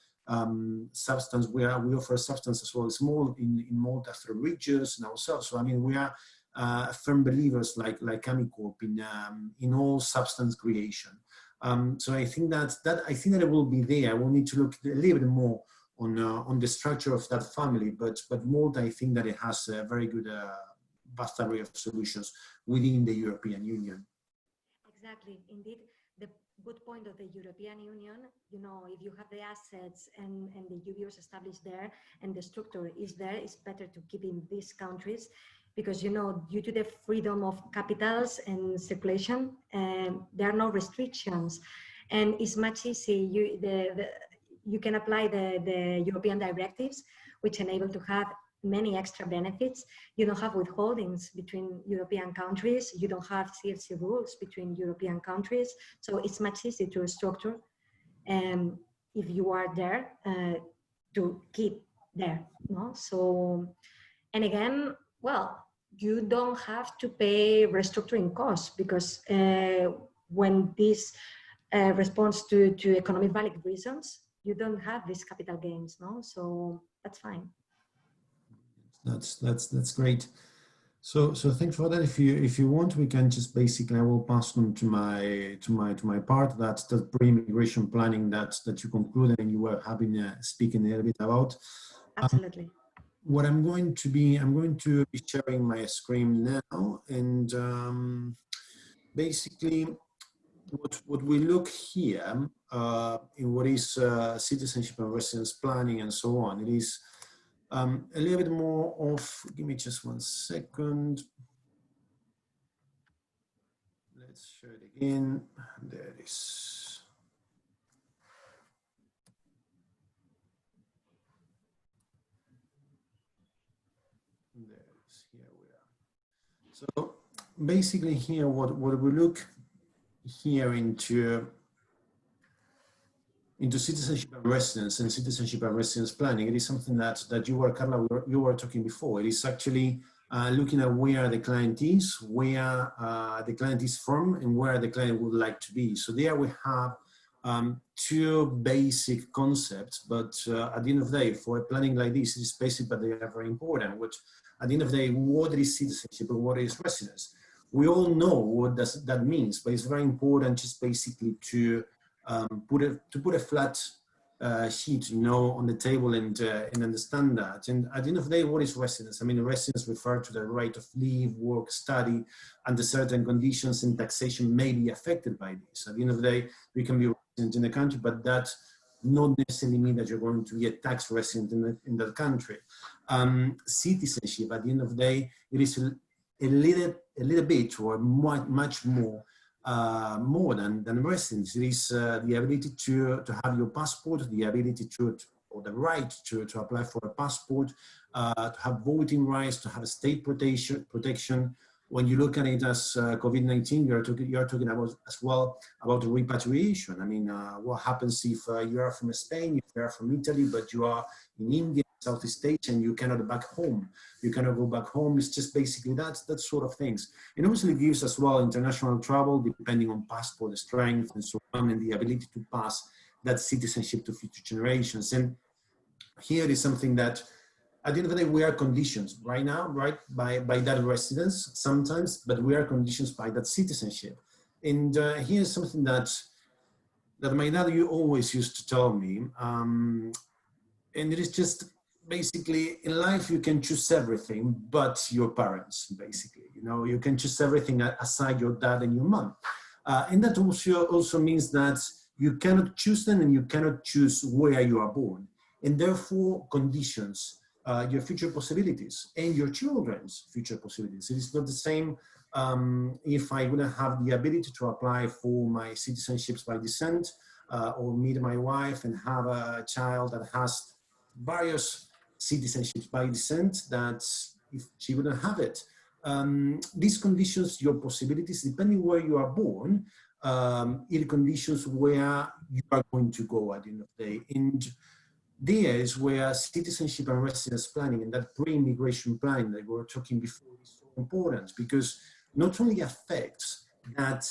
Speaker 1: substance, we offer substance as well as small in Malta through regions and ourselves. So I mean, we are firm believers like Amicorp in all substance creation. So I think that it will be there. We'll need to look a little bit more on the structure of that family, but Malta, I think that it has a very good vast array of solutions within the European Union.
Speaker 2: Exactly, indeed. The good point of the European Union, you know, if you have the assets and the UBOs established there and the structure is there, it's better to keep in these countries because, you know, due to the freedom of capitals and circulation, there are no restrictions, and it's much easier. You can apply the European directives, which enable to have many extra benefits. You don't have withholdings between European countries. You don't have CSB rules between European countries. So it's much easier to structure if you are there to keep there. No? So, and again, well, you don't have to pay restructuring costs because when this responds to economic valid reasons, you don't have these capital gains, no? So that's fine.
Speaker 1: That's great. So thanks for that. If you want, we can just basically, I will pass on to my part. That's the pre-immigration planning that you concluded and you were having speaking a little bit about.
Speaker 2: Absolutely.
Speaker 1: What I'm going to be sharing my screen now, and basically what we look here in what is citizenship and residence planning and so on, it is a little bit more of, give me just 1 second. Let's show it again. There it is. There it is. Here we are. So basically here, what we look here into citizenship and residence planning, it is something that you were, Carla, you were talking before. It is actually looking at where the client is, where the client is from, and where the client would like to be. So there we have two basic concepts, but at the end of the day, for a planning like this, it's basic, but they are very important. Which, at the end of the day, what is citizenship and what is residence? We all know what that means, but it's very important just basically to put a flat sheet, on the table and understand that. And at the end of the day, what is residence? I mean, residence refers to the right of live, work, study under certain conditions, and taxation may be affected by this. At the end of the day, we can be resident in the country, but that not necessarily mean that you're going to be a tax resident in that country. Citizenship, at the end of the day, it is a little bit or much more than residence. It is the ability to have your passport, the ability or the right to apply for a passport, to have voting rights, to have a state protection. When you look at it as COVID-19, you're talking about as well about repatriation. I mean, what happens if you are from Spain, if you are from Italy, but you are in India, Southeast Asia, and you cannot back home. You cannot go back home. It's just basically that sort of things. It obviously gives as well international travel, depending on passport strength and so on, and the ability to pass that citizenship to future generations. And here is something that, at the end of the day, we are conditioned right now, right, by that residence sometimes, but we are conditioned by that citizenship. And here's something that my dad always used to tell me, and it is just basically in life you can choose everything but your parents. Basically, you can choose everything aside your dad and your mom, and that also means that you cannot choose them and you cannot choose where you are born, and therefore conditions your future possibilities and your children's future possibilities. It is not the same if I wouldn't have the ability to apply for my citizenships by descent, or meet my wife and have a child that has various citizenships by descent, that if she wouldn't have it. These conditions your possibilities, depending where you are born, it conditions where you are going to go at the end of the day. And there is where citizenship and residence planning and that pre-immigration planning that we were talking before is so important, because not only affects that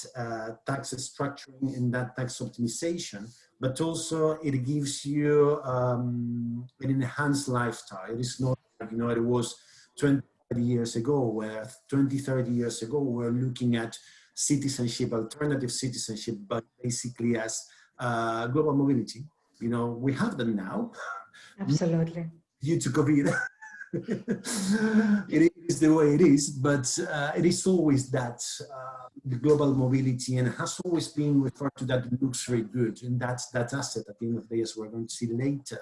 Speaker 1: tax structuring and that tax optimization, but also it gives you an enhanced lifestyle. It is not like, it was 20, 30 years ago, where 20, 30 years ago, we're looking at citizenship, alternative citizenship, but basically as global mobility. We have them now.
Speaker 2: Absolutely.
Speaker 1: Due to COVID. It is the way it is, but it is always that the global mobility, and has always been referred to that luxury good, and that's that asset at the end of the day, as we're going to see later.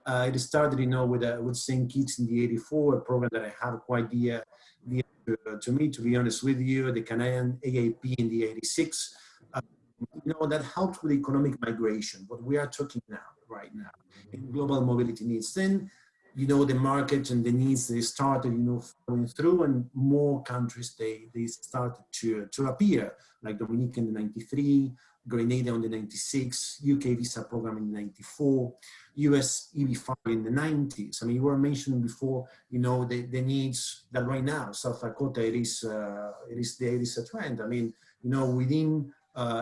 Speaker 1: It started, with St. Kitts in the '84, a program that I have quite dear to me, to be honest with you, the Canadian AAP in the '86. That helped with economic migration, what we are talking right now, in global mobility needs. Then, the market and the needs, they started, flowing through, and more countries, they started to appear, like Dominica in the '93, Grenada in the '96, UK visa program in the '94, US EB5 in the '90s. I mean, you were mentioning before, the needs that right now, South Dakota, it is a trend. I mean, within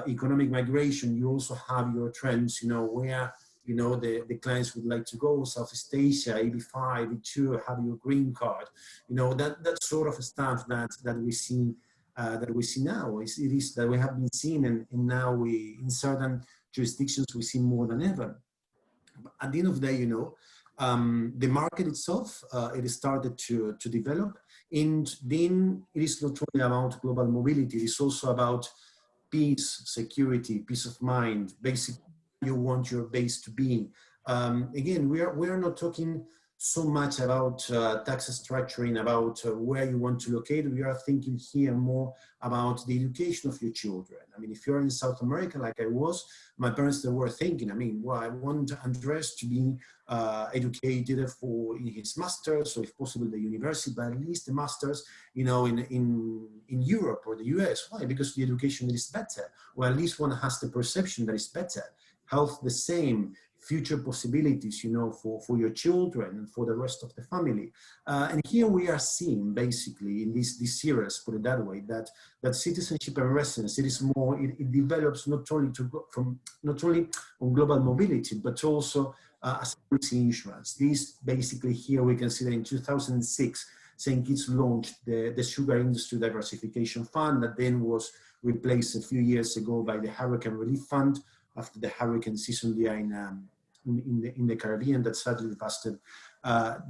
Speaker 1: economic migration, you also have your trends, where, the clients would like to go, Southeast Asia, EB5, E2, have your green card, that sort of stuff that we see now. It is that we have been seeing, and now in certain jurisdictions, we see more than ever. But at the end of the day, the market itself, it started to develop, and then it is not only about global mobility, it is also about peace, security, peace of mind, basically you want your base to be. Again, we are not talking so much about tax structuring, about where you want to locate. We are thinking here more about the education of your children. I mean, if you're in South America, like I was, my parents, they were thinking, I mean, well, I want Andres to be educated for in his master's, or if possible, the university, but at least the master's, you know, in Europe or the US. Why? Because the education is better, or at least one has the perception that it's better. Health the same, future possibilities, you know, for your children and for the rest of the family. And here we are seeing basically in this series, put it that way, that citizenship and residence, it is more, it develops not only on global mobility, but also as policy insurance. This basically here we can see that in 2006, St. Kitts launched the Sugar Industry Diversification Fund that then was replaced a few years ago by the Hurricane Relief Fund after the hurricane season there in the Caribbean that sadly devastated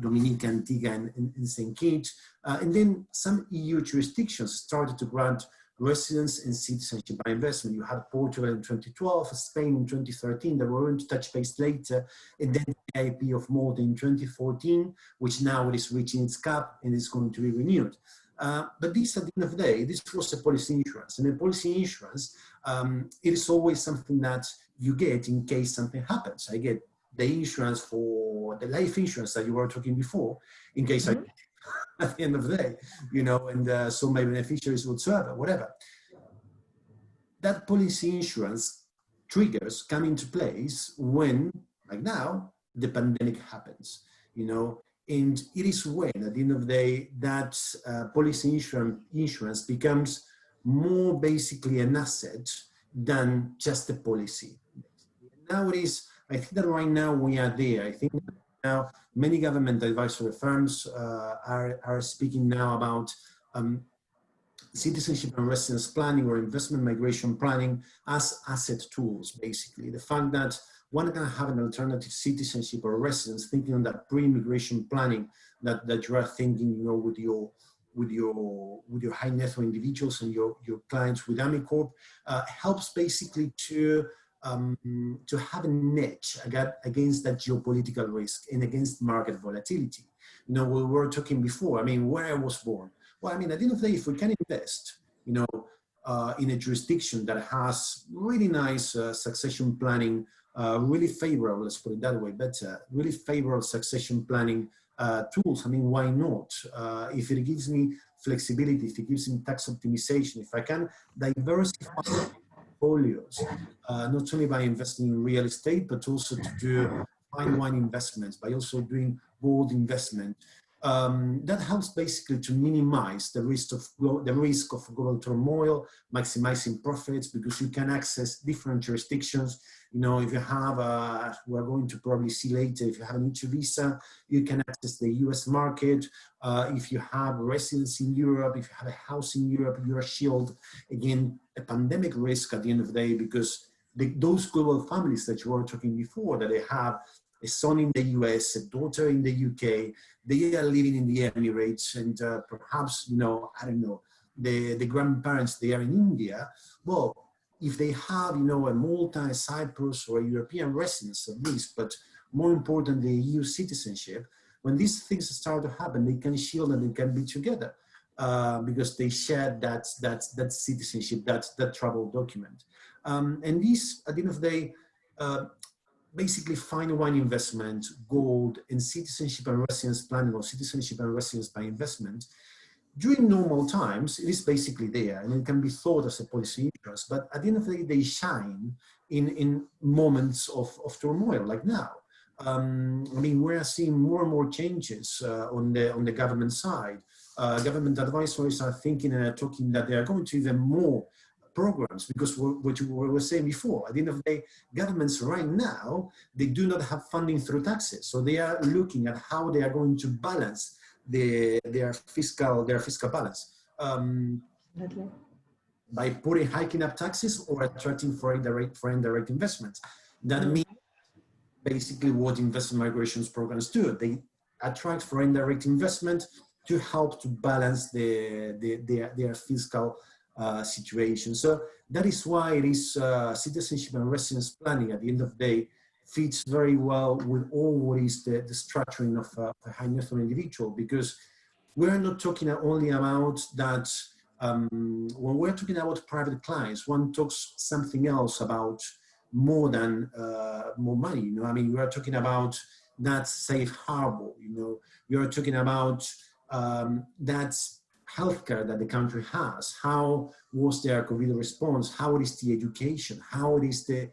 Speaker 1: Dominica, Antigua, and St. Kitts. And then some EU jurisdictions started to grant residence and citizenship by investment. You had Portugal in 2012, Spain in 2013, that we're going to touch base later, and then the IP of Malta in 2014, which now it is reaching its cap and is going to be renewed. But this, at the end of the day, this was a policy insurance. And a policy insurance, it is always something that you get in case something happens. I get the insurance for the life insurance that you were talking before, in case I at the end of the day, you know, and so my beneficiaries whatsoever, whatever. That policy insurance triggers come into place when, like now, the pandemic happens, you know, and it is when, at the end of the day, that policy insurance becomes more basically an asset than just a policy. Nowadays, I think that right now we are there. I think that now many government advisory firms are speaking now about citizenship and residence planning or investment migration planning as asset tools, basically. The fact that one can have an alternative citizenship or residence, thinking on that pre-immigration planning that you are thinking, you know, with your high net worth individuals and your clients with Amicorp, helps basically to have an edge against that geopolitical risk and against market volatility. You know, we were talking before, I mean, where I was born. Well, I mean, at the end of the day, if we can invest, you know, in a jurisdiction that has really nice succession planning, really favorable, let's put it that way, but really favorable succession planning tools, I mean, why not? If it gives me flexibility, if it gives me tax optimization, if I can diversify portfolios, not only by investing in real estate, but also to do fine wine investments, by also doing gold investment. That helps basically to minimize the risk of global turmoil, maximizing profits, because you can access different jurisdictions. You know, if you have, we're going to probably see later, if you have an E2 visa, you can access the US market. If you have residence in Europe, if you have a house in Europe, you're shielded against a pandemic risk at the end of the day, because those global families that you were talking before, that they have a son in the US, a daughter in the UK, they are living in the Emirates, and perhaps, you know, I don't know, the grandparents, they are in India. Well, if they have, you know, a Malta, a Cyprus, or a European residence at least, but more importantly, EU citizenship, when these things start to happen, they can shield and they can be together because they share that citizenship, that travel document. And this, at the end of the day, basically fine wine investment, gold, and citizenship and residence planning, or citizenship and residence by investment, during normal times, it is basically there, and it can be thought as a policy interest, but at the end of the day, they shine in moments of turmoil, like now. I mean, we're seeing more and more changes on the government side. Government advisors are thinking and are talking that they are going to even more programs, because what you were saying before, at the end of the day, governments right now, they do not have funding through taxes. So they are looking at how they are going to balance their fiscal balance by hiking up taxes or attracting foreign direct investments. That means basically what investment migrations programs do. They attract foreign direct investment to help to balance their fiscal situation. So that is why it is citizenship and residence planning at the end of the day fits very well with all what is the structuring of a high net worth individual, because we're not talking only about that. When we're talking about private clients, one talks something else about more than more money. You know, I mean, we are talking about that safe harbor. You know, we are talking about that healthcare that the country has. How was their COVID response? How is the education? How it is the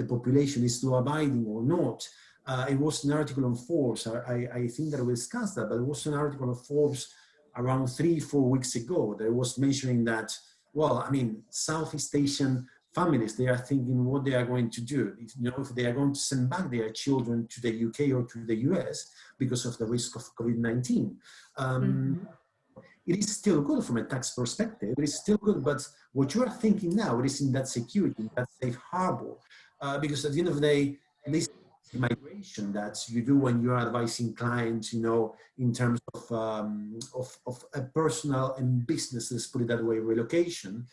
Speaker 1: population is law abiding or not? It was an article on Forbes. I think that we discussed that, but it was an article on Forbes around 3-4 weeks ago that was mentioning that, well, I mean, Southeast Asian families, they are thinking what they are going to do. If, you know, if they are going to send back their children to the UK or to the US because of the risk of COVID-19. It is still good from a tax perspective. It is still good, but what you are thinking now, it is in that security, in that safe harbor. Because at the end of the day, this migration that you do when you are advising clients, you know, in terms of a personal and business, let's put it that way, relocation,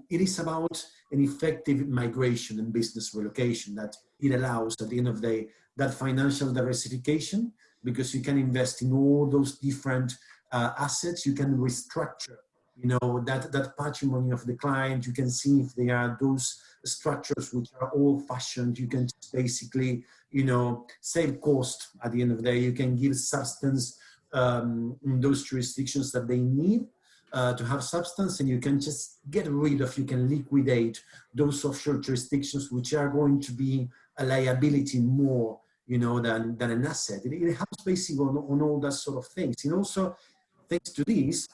Speaker 1: it is about an effective migration and business relocation that it allows at the end of the day that financial diversification, because you can invest in all those different assets. You can restructure, you know, that patrimony of the client. You can see if there are those structures which are old fashioned. You can just basically, you know, save cost at the end of the day. You can give substance in those jurisdictions that they need to have substance, and you can just get rid of, you can liquidate those offshore jurisdictions which are going to be a liability more, you know, than an asset. It helps basically on all that sort of things. And also, thanks to this,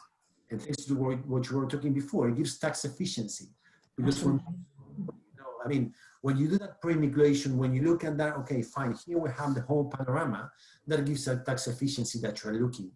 Speaker 1: and thanks to what you were talking before, it gives tax efficiency. Because when, you know, I mean, when you do that pre-migration, when you look at that, okay, fine, here we have the whole panorama, that gives a tax efficiency that you're looking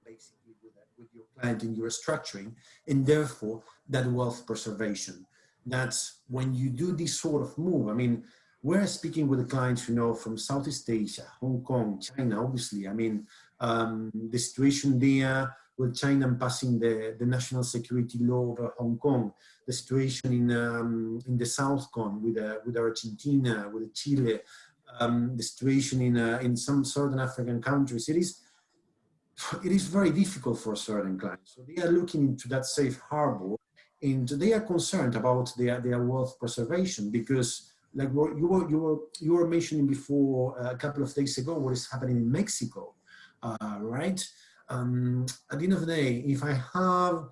Speaker 1: basically with your client in your structuring, and therefore that wealth preservation. That's when you do this sort of move. I mean, we're speaking with the clients, you know, from Southeast Asia, Hong Kong, China, obviously. I mean, the situation there with China passing the national security law over Hong Kong, the situation in the South Con with Argentina, with Chile, the situation in some certain African countries. It is very difficult for certain clients. So they are looking into that safe harbor, and they are concerned about their wealth preservation, because like what you were mentioning before a couple of days ago, what is happening in Mexico, right? At the end of the day, if I have,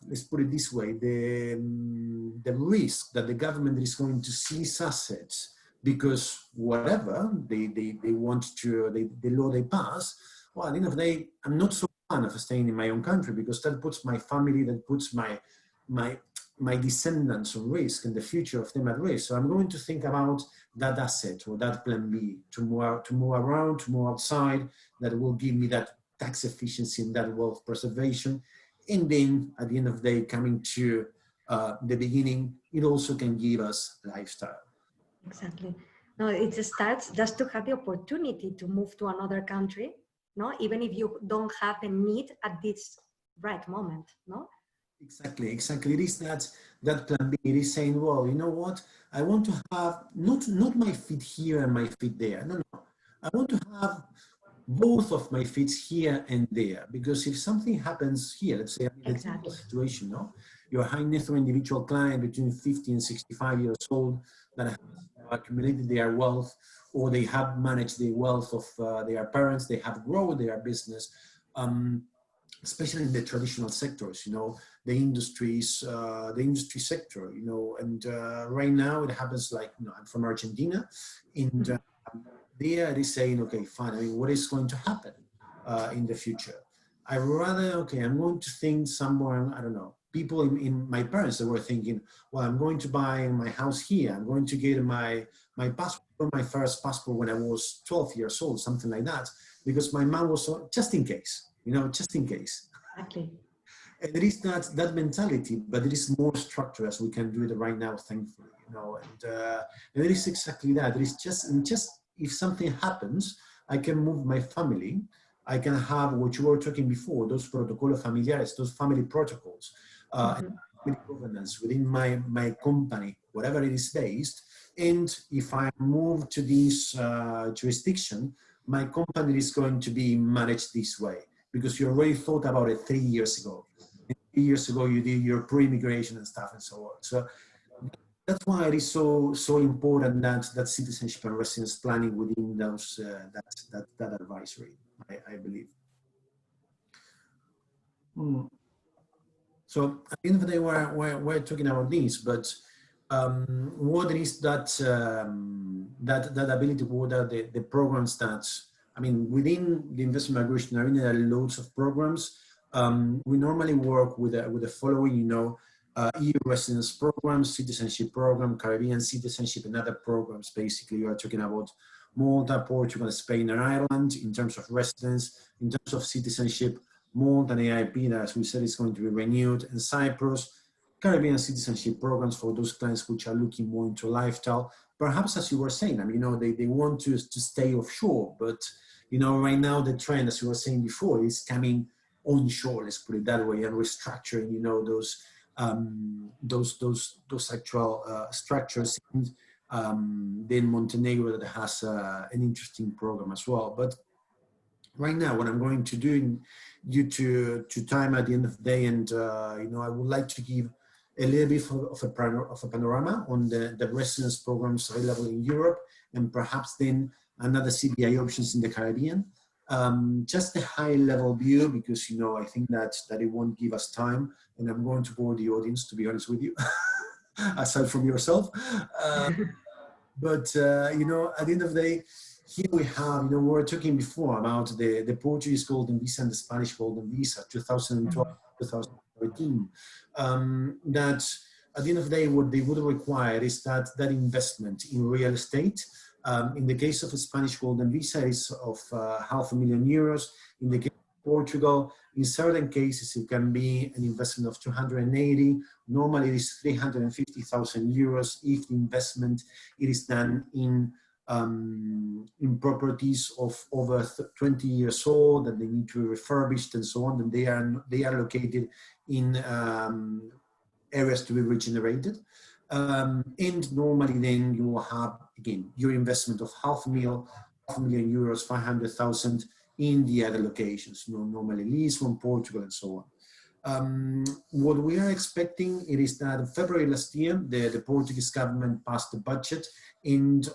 Speaker 1: let's put it this way, the risk that the government is going to seize assets because whatever they want to, the law they pass, well, at the end of the day, I'm not so fan of staying in my own country, because that puts my family, that puts my descendants at risk, and the future of them at risk. So I'm going to think about that asset or that plan B to move around, to move outside, that will give me that tax efficiency and that wealth preservation. And then at the end of the day, coming to the beginning, it also can give us lifestyle.
Speaker 2: Exactly. No, it starts just to have the opportunity to move to another country, no, even if you don't have the need at this right moment, no?
Speaker 1: Exactly. It is that plan B. It is saying, well, you know what? I want to have not my feet here and my feet there. No. I want to have both of my feet here and there, because if something happens here, let's say, I mean,
Speaker 2: Exactly.
Speaker 1: the situation, no? You're a high net worth individual client between 50 and 65 years old that has accumulated their wealth, or they have managed the wealth of their parents, they have grown their business, especially in the traditional sectors, you know, the industry sector, you know, and right now it happens like, you know, I'm from Argentina, and there it is saying, okay, fine, I mean, what is going to happen in the future? I rather, okay, I'm going to think somewhere, I don't know, people in my parents that were thinking, well, I'm going to buy my house here, I'm going to get my passport, my first passport when I was 12 years old, something like that, because my mom was just in case, you know, just in case.
Speaker 2: Exactly.
Speaker 1: And it is not that mentality, but it is more structured as we can do it right now, thankfully, you know, and it is exactly that. It is just if something happens, I can move my family. I can have what you were talking before, those protocolos familiares, those family protocols. And with governance within my company, whatever it is based. And if I move to this jurisdiction, my company is going to be managed this way, because you already thought about it 3 years ago. 3 years ago, you did your pre-immigration and stuff and so on. So that's why it is so important that citizenship and residence planning within those that advisory, I believe. So at the end of the day, we're talking about this, but what is that that ability? What are the programs that, I mean, within the investment migration arena, there are loads of programs. We normally work with the following, you know, EU residence program, citizenship program, Caribbean citizenship, and other programs. Basically, you are talking about Malta, Portugal, Spain, and Ireland in terms of residence. In terms of citizenship, Malta and AIP, that, as we said, is going to be renewed, and Cyprus. Caribbean citizenship programs for those clients which are looking more into lifestyle. Perhaps, as you were saying, I mean, you know, they want to stay offshore, but, you know, right now the trend, as you were saying before, is coming onshore, let's put it that way, and restructuring, you know, those actual structures. Then Montenegro that has an interesting program as well. But right now, what I'm going to do, due to time at the end of the day, and you know, I would like to give a little bit of a panorama on the residence programs available in Europe, and perhaps then another CBI options in the Caribbean. Just a high-level view, because, you know, I think that it won't give us time, and I'm going to bore the audience, to be honest with you, aside from yourself. But you know, at the end of the day, here we have, you know, we were talking before about the Portuguese Golden Visa and the Spanish Golden Visa, 2012, 2013. That at the end of the day, what they would require is that investment in real estate. In the case of a Spanish Golden Visa, is of €500,000. In the case of Portugal, in certain cases, it can be an investment of 280. Normally, it is €350,000 if the investment it is done in properties of over 20 years old, that they need to be refurbished and so on, and they are located in areas to be regenerated. And normally then you will have, again, your investment of €500,000, 500,000 in the other locations, you know, normally Lisbon, Portugal, and so on. What we are expecting, it is that in February last year, the Portuguese government passed the budget, and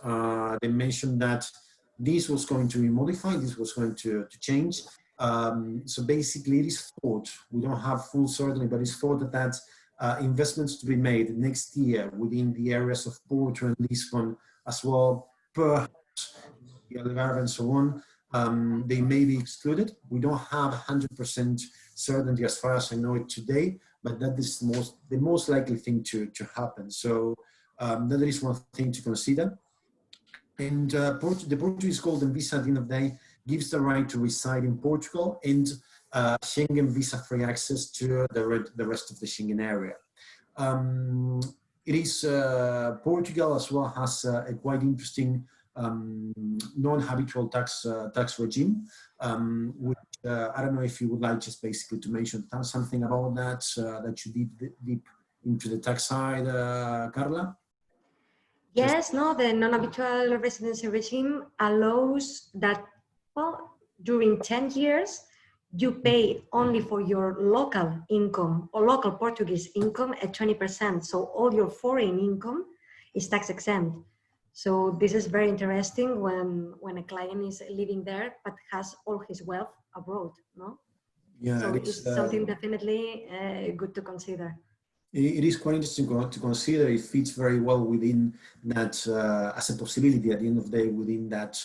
Speaker 1: they mentioned that this was going to be modified, this was going to change. So basically it is thought, we don't have full certainty, but it's thought that investments to be made next year within the areas of Porto and Lisbon as well, perhaps the Algarve and so on, they may be excluded. We don't have 100% certainty as far as I know it today, but that is the most likely thing to happen. So that is one thing to consider. And the Portuguese Golden Visa at the end of the day gives the right to reside in Portugal and Schengen visa-free access to the rest of the Schengen area. It is Portugal as well has a quite interesting non-habitual tax regime, which I don't know if you would like just basically to mention something about that, that you deep into the tax side, Carla?
Speaker 2: Yes, no, the non-habitual residency regime allows that, well, during 10 years, you pay only for your local income or local Portuguese income at 20%. So all your foreign income is tax exempt. So this is very interesting when a client is living there but has all his wealth abroad, no?
Speaker 1: Yeah,
Speaker 2: so it's something definitely good to consider.
Speaker 1: It is quite interesting to consider. It fits very well within that as a possibility at the end of the day within that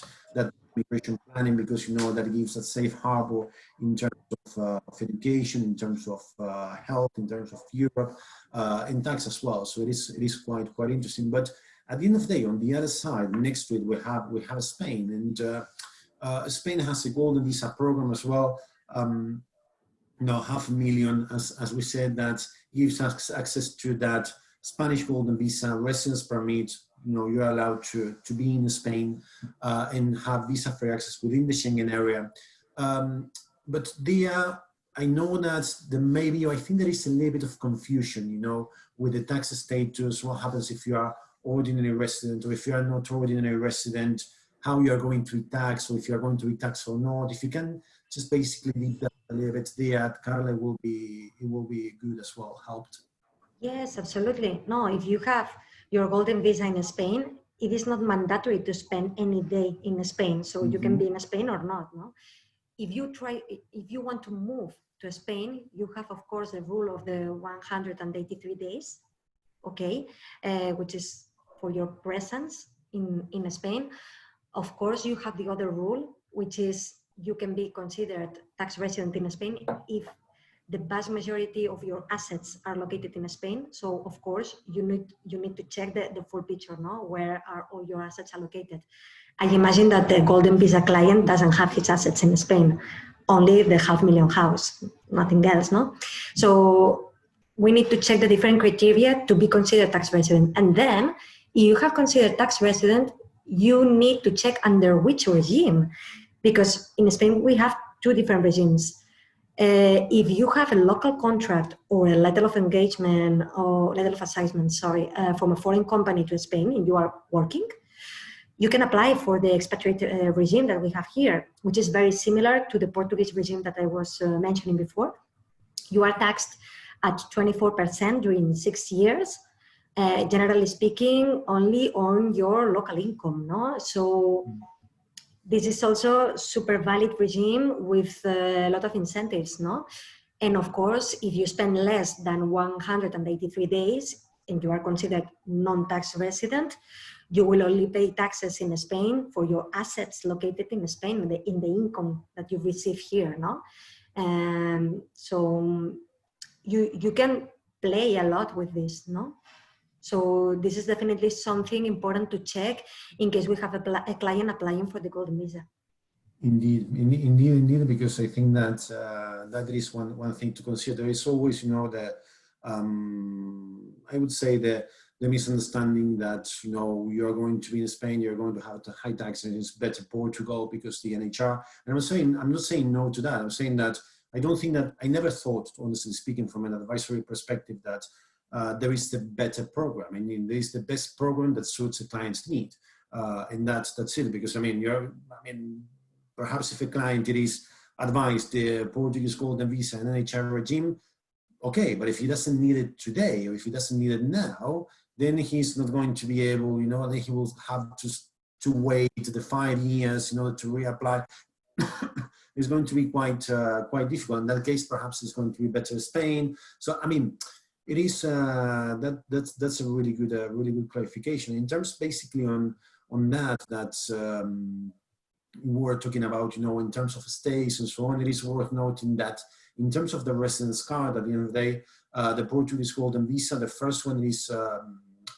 Speaker 1: migration planning, because you know that it gives a safe harbor in terms of education, in terms of health, in terms of Europe, and tax as well. So it is quite interesting. But at the end of the day, on the other side, next to it, we have Spain, and Spain has a golden visa program as well. No, 500,000, as we said, that gives us access to that Spanish golden visa residence permit. You know, you're allowed to be in Spain and have visa-free access within the Schengen area. But they are I know that I think there is a little bit of confusion, you know, with the tax status. What happens if you are ordinary resident, or if you are not ordinary resident, how you are going to be taxed, or if you are going to be taxed or not. If you can just basically leave that a little bit there, Carla, it will be good as well, helped.
Speaker 2: Yes, absolutely. No, if you have your golden visa in Spain, it is not mandatory to spend any day in Spain. So you can be in Spain or not, no? If you want to move to Spain, you have, of course, the rule of the 183 days, okay, which is for your presence in Spain. Of course, you have the other rule, which is you can be considered tax resident in Spain if the vast majority of your assets are located in Spain. So of course, you need to check the full picture, no? Where are all your assets allocated? I imagine that the Golden Visa client doesn't have his assets in Spain, only the $500,000 house, nothing else, no? So we need to check the different criteria to be considered tax resident. And then if you have considered tax resident, you need to check under which regime, because in Spain we have two different regimes. If you have a local contract or a letter of engagement or letter of assignment, from a foreign company to Spain and you are working, you can apply for the expatriate regime that we have here, which is very similar to the Portuguese regime that I was mentioning before. You are taxed at 24% during 6 years, generally speaking, only on your local income, no? So this is also super valid regime with a lot of incentives, no? And of course, if you spend less than 183 days and you are considered non-tax resident, you will only pay taxes in Spain for your assets located in Spain, in the income that you receive here, no? So you can play a lot with this, no? So this is definitely something important to check in case we have a client applying for the Golden Visa.
Speaker 1: Indeed, because I think that that is one thing to consider. There is always, you know, I would say the misunderstanding that, you know, you are going to be in Spain, you're going to have the high tax, and it's better Portugal because the NHR. And I'm not saying no to that. I'm saying that I never thought, honestly speaking, from an advisory perspective, that there is the better program. I mean, there is the best program that suits a client's need, and that's it. Because perhaps if a client is advised the Portuguese Golden Visa and NHR regime, okay, but if he doesn't need it today, or if he doesn't need it now, then he's not going to be able, you know, then he will have to wait the 5 years in order to reapply. It's going to be quite difficult. In that case, perhaps it's going to be better Spain. So, I mean, it is that's a really good clarification. In terms basically on that we're talking about, you know, in terms of stays and so on, it is worth noting that in terms of the residence card, at the end of the day, the Portuguese Golden Visa, the first one is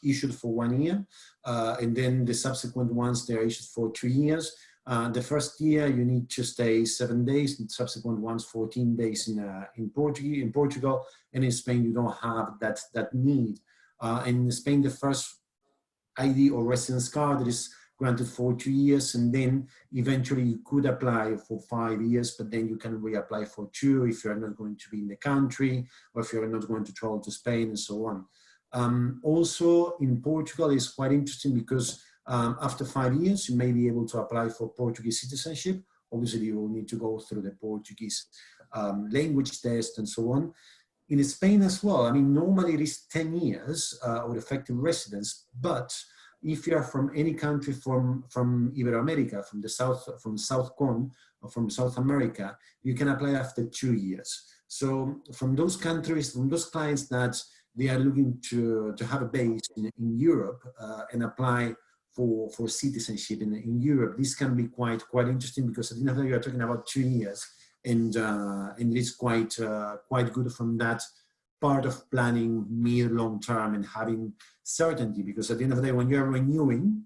Speaker 1: issued for 1 year, and then the subsequent ones, they are issued for 2 years. The first year you need to stay 7 days, and subsequent ones 14 days in Portugal, and in Spain you don't have that need. In Spain, the first ID or residence card is granted for 2 years, and then eventually you could apply for 5 years, but then you can reapply for 2 if you're not going to be in the country, or if you're not going to travel to Spain, and so on. Also in Portugal is quite interesting because after 5 years, you may be able to apply for Portuguese citizenship. Obviously, you will need to go through the Portuguese language test and so on. In Spain as well, I mean, normally it is 10 years of effective residence, but if you are from any country from Iberoamerica, from South Cone, or from South America, you can apply after 2 years. So from those countries, from those clients that they are looking to have a base in Europe and apply for citizenship in Europe, this can be quite interesting, because at the end of the day, you are talking about 2 years, and it is quite good from that part of planning mid-long term and having certainty, because at the end of the day, when you're renewing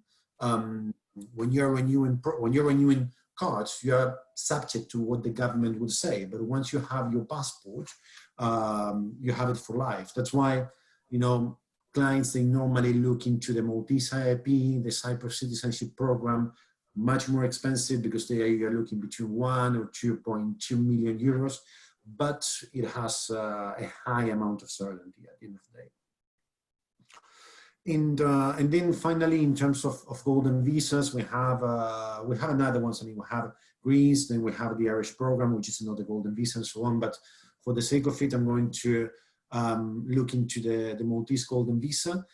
Speaker 1: cards, you are subject to what the government would say. But once you have your passport, you have it for life. That's why, you know, clients, they normally look into the Maltese IIP, the Cyprus Citizenship Program, much more expensive because they are looking between 1 or 2.2 million euros. but it has a high amount of certainty at the end of the day. And then finally, in terms of golden visas, we have another ones. I mean, we have Greece, then we have the Irish program, which is another golden visa, and so on. But for the sake of it, I'm going to look into the Maltese golden visa,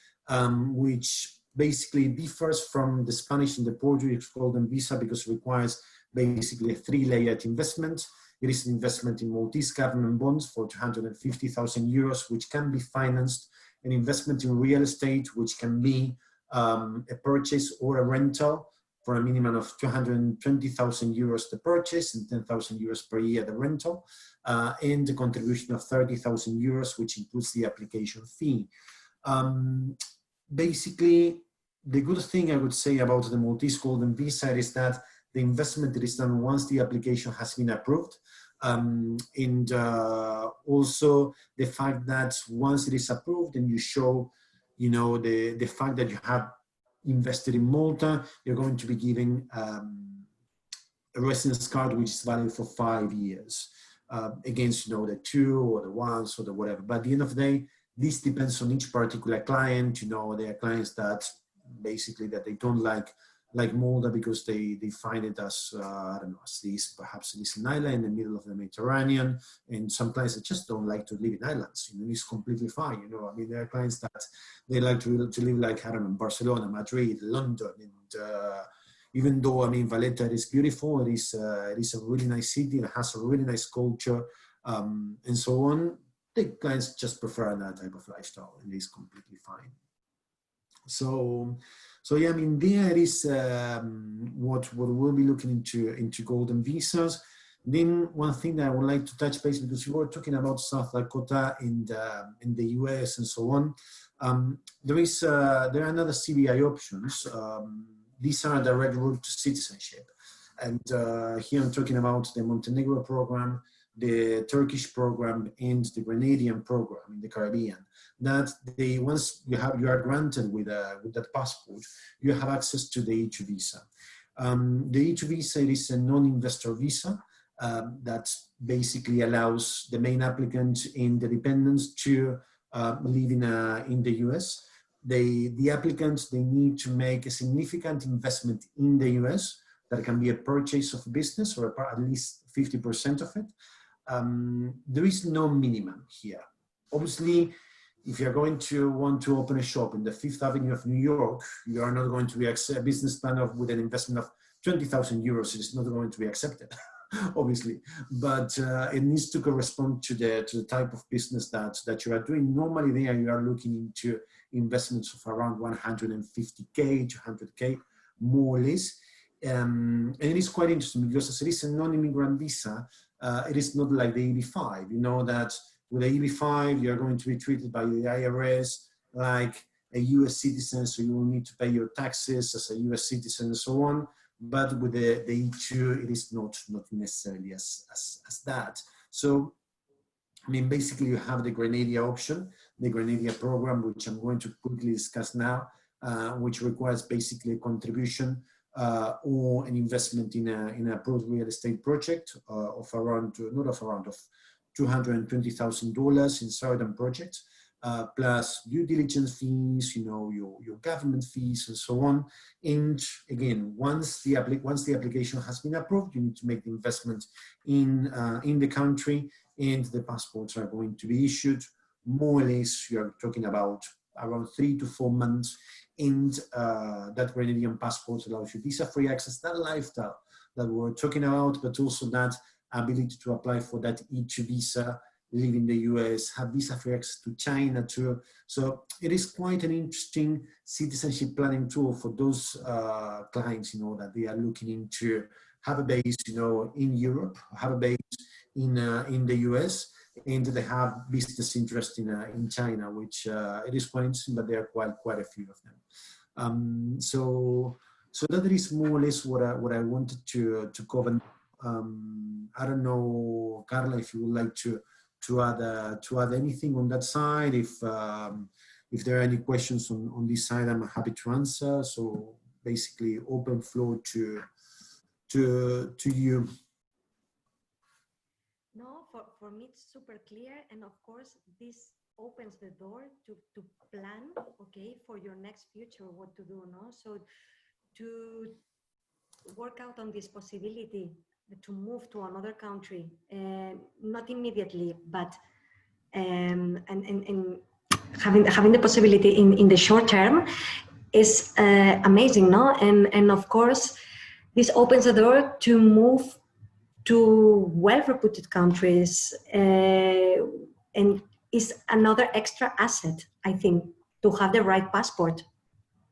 Speaker 1: which basically differs from the Spanish and the Portuguese golden visa because it requires basically a three-layered investment. It is an investment in Maltese government bonds for 250,000 euros, which can be financed, an investment in real estate, which can be a purchase or a rental for a minimum of 220,000 euros the purchase and 10,000 euros per year the rental, and a contribution of 30,000 euros, which includes the application fee. Basically, the good thing I would say about the Maltese golden visa is that the investment is done once the application has been approved. And also the fact that once it is approved and you show, you know, the fact that you have invested in Malta, you're going to be giving a residence card which is valid for 5 years against, you know, the 2 or the 1 or the whatever. But at the end of the day, this depends on each particular client. You know, there are clients that basically that they don't like Malta because they find it as, I don't know, as this, perhaps it is an island in the middle of the Mediterranean, and some clients that just don't like to live in islands. You know, it's completely fine. You know, I mean, there are clients that they like to live like, I don't know, Barcelona, Madrid, London, and even though, I mean, Valletta is beautiful, it is a really nice city, it has a really nice culture, and so on. The clients just prefer that type of lifestyle, and it's completely fine. So yeah, I mean, there is what we'll be looking into golden visas. Then one thing that I would like to touch base, because you were talking about South Dakota in the US and so on. There are another CBI options. These are a direct route to citizenship, and here I'm talking about the Montenegro program, the Turkish program, and the Grenadian program in the Caribbean. That once you are granted with that passport, you have access to the E2 visa. The E2 visa is a non-investor visa that basically allows the main applicant and the dependents to live in the US. The applicants, they need to make a significant investment in the US. That can be a purchase of a business or at least 50% of it. There is no minimum here. Obviously, if you're going to want to open a shop in the 5th Avenue of New York, you are not going to be a business plan with an investment of 20,000 euros. It's not going to be accepted, obviously. But it needs to correspond to the type of business that you are doing. Normally, there you are looking into investments of around 150K to 100K, more or less. And it is quite interesting because as it is a non-immigrant visa, it is not like the EB-5. You know that with the EB-5, you're going to be treated by the IRS like a US citizen, so you will need to pay your taxes as a US citizen and so on. But with the E2, it is not necessarily as that. So, I mean, basically you have the Grenada option, the Grenada program, which I'm going to quickly discuss now, which requires basically a contribution or an investment in an approved real estate project of $220,000 in certain projects, plus due diligence fees, you know, your government fees and so on. And again, once the application has been approved, you need to make the investment in the country, and the passports are going to be issued. More or less, you're talking about around 3 to 4 months. And that Grenadian passport allows you visa-free access, that lifestyle that we were talking about, but also that ability to apply for that E2 visa, live in the US, have visa-free access to China too. So it is quite an interesting citizenship planning tool for those clients, you know, that they are looking into have a base, you know, in Europe, have a base in the US, and they have business interest in China, which it is quite interesting, but there are quite a few of them. So that is more or less what I wanted to cover. I don't know, Carla, if you would like to add anything on that side. If there are any questions on this side, I'm happy to answer. So basically, open floor to you.
Speaker 2: No, for me it's super clear, and of course this opens the door to plan, okay, for your next future, what to do, no? So to work out on this possibility to move to another country, not immediately, but and having the possibility in the short term is amazing, no? And of course, this opens the door to move to well-reputed countries, and is another extra asset, I think, to have the right passport,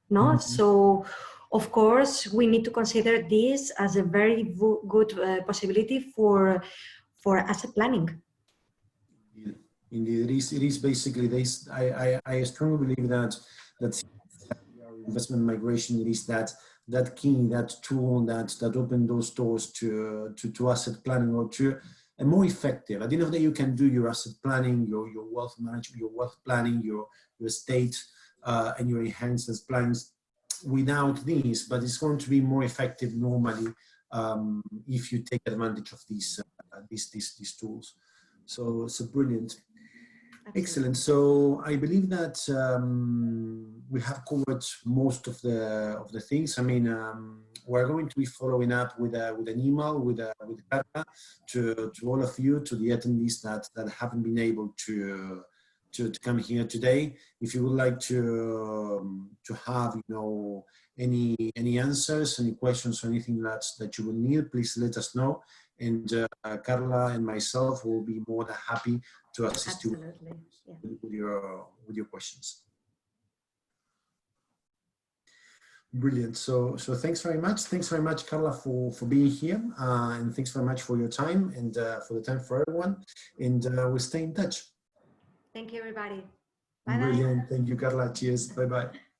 Speaker 2: no?
Speaker 1: Mm-hmm.
Speaker 2: So, of course, we need to consider this as a very good possibility for asset planning.
Speaker 1: Indeed, it is basically this. I strongly believe that investment migration, it is that key, that tool that open those doors to asset planning, or to a more effective. At the end of the day, you can do your asset planning, your wealth management, your wealth planning, your estate, and your enhanced plans without these, but it's going to be more effective normally if you take advantage of these tools. So brilliant.
Speaker 2: Absolutely.
Speaker 1: Excellent. So I believe that we have covered most of the things. I mean, we're going to be following up with an email with Carla to all of you, to the attendees that haven't been able to come here today. If you would like to have, you know, any answers, any questions, or anything that you will need, please let us know. And Carla and myself will be more than happy to assist you with your questions. Brilliant. So thanks very much. Thanks very much, Carla, for being here, and thanks very much for your time, and for the time for everyone. And we'll stay in touch.
Speaker 2: Thank you, everybody. Bye-bye.
Speaker 1: Brilliant. Thank you, Carla. Cheers. Bye-bye.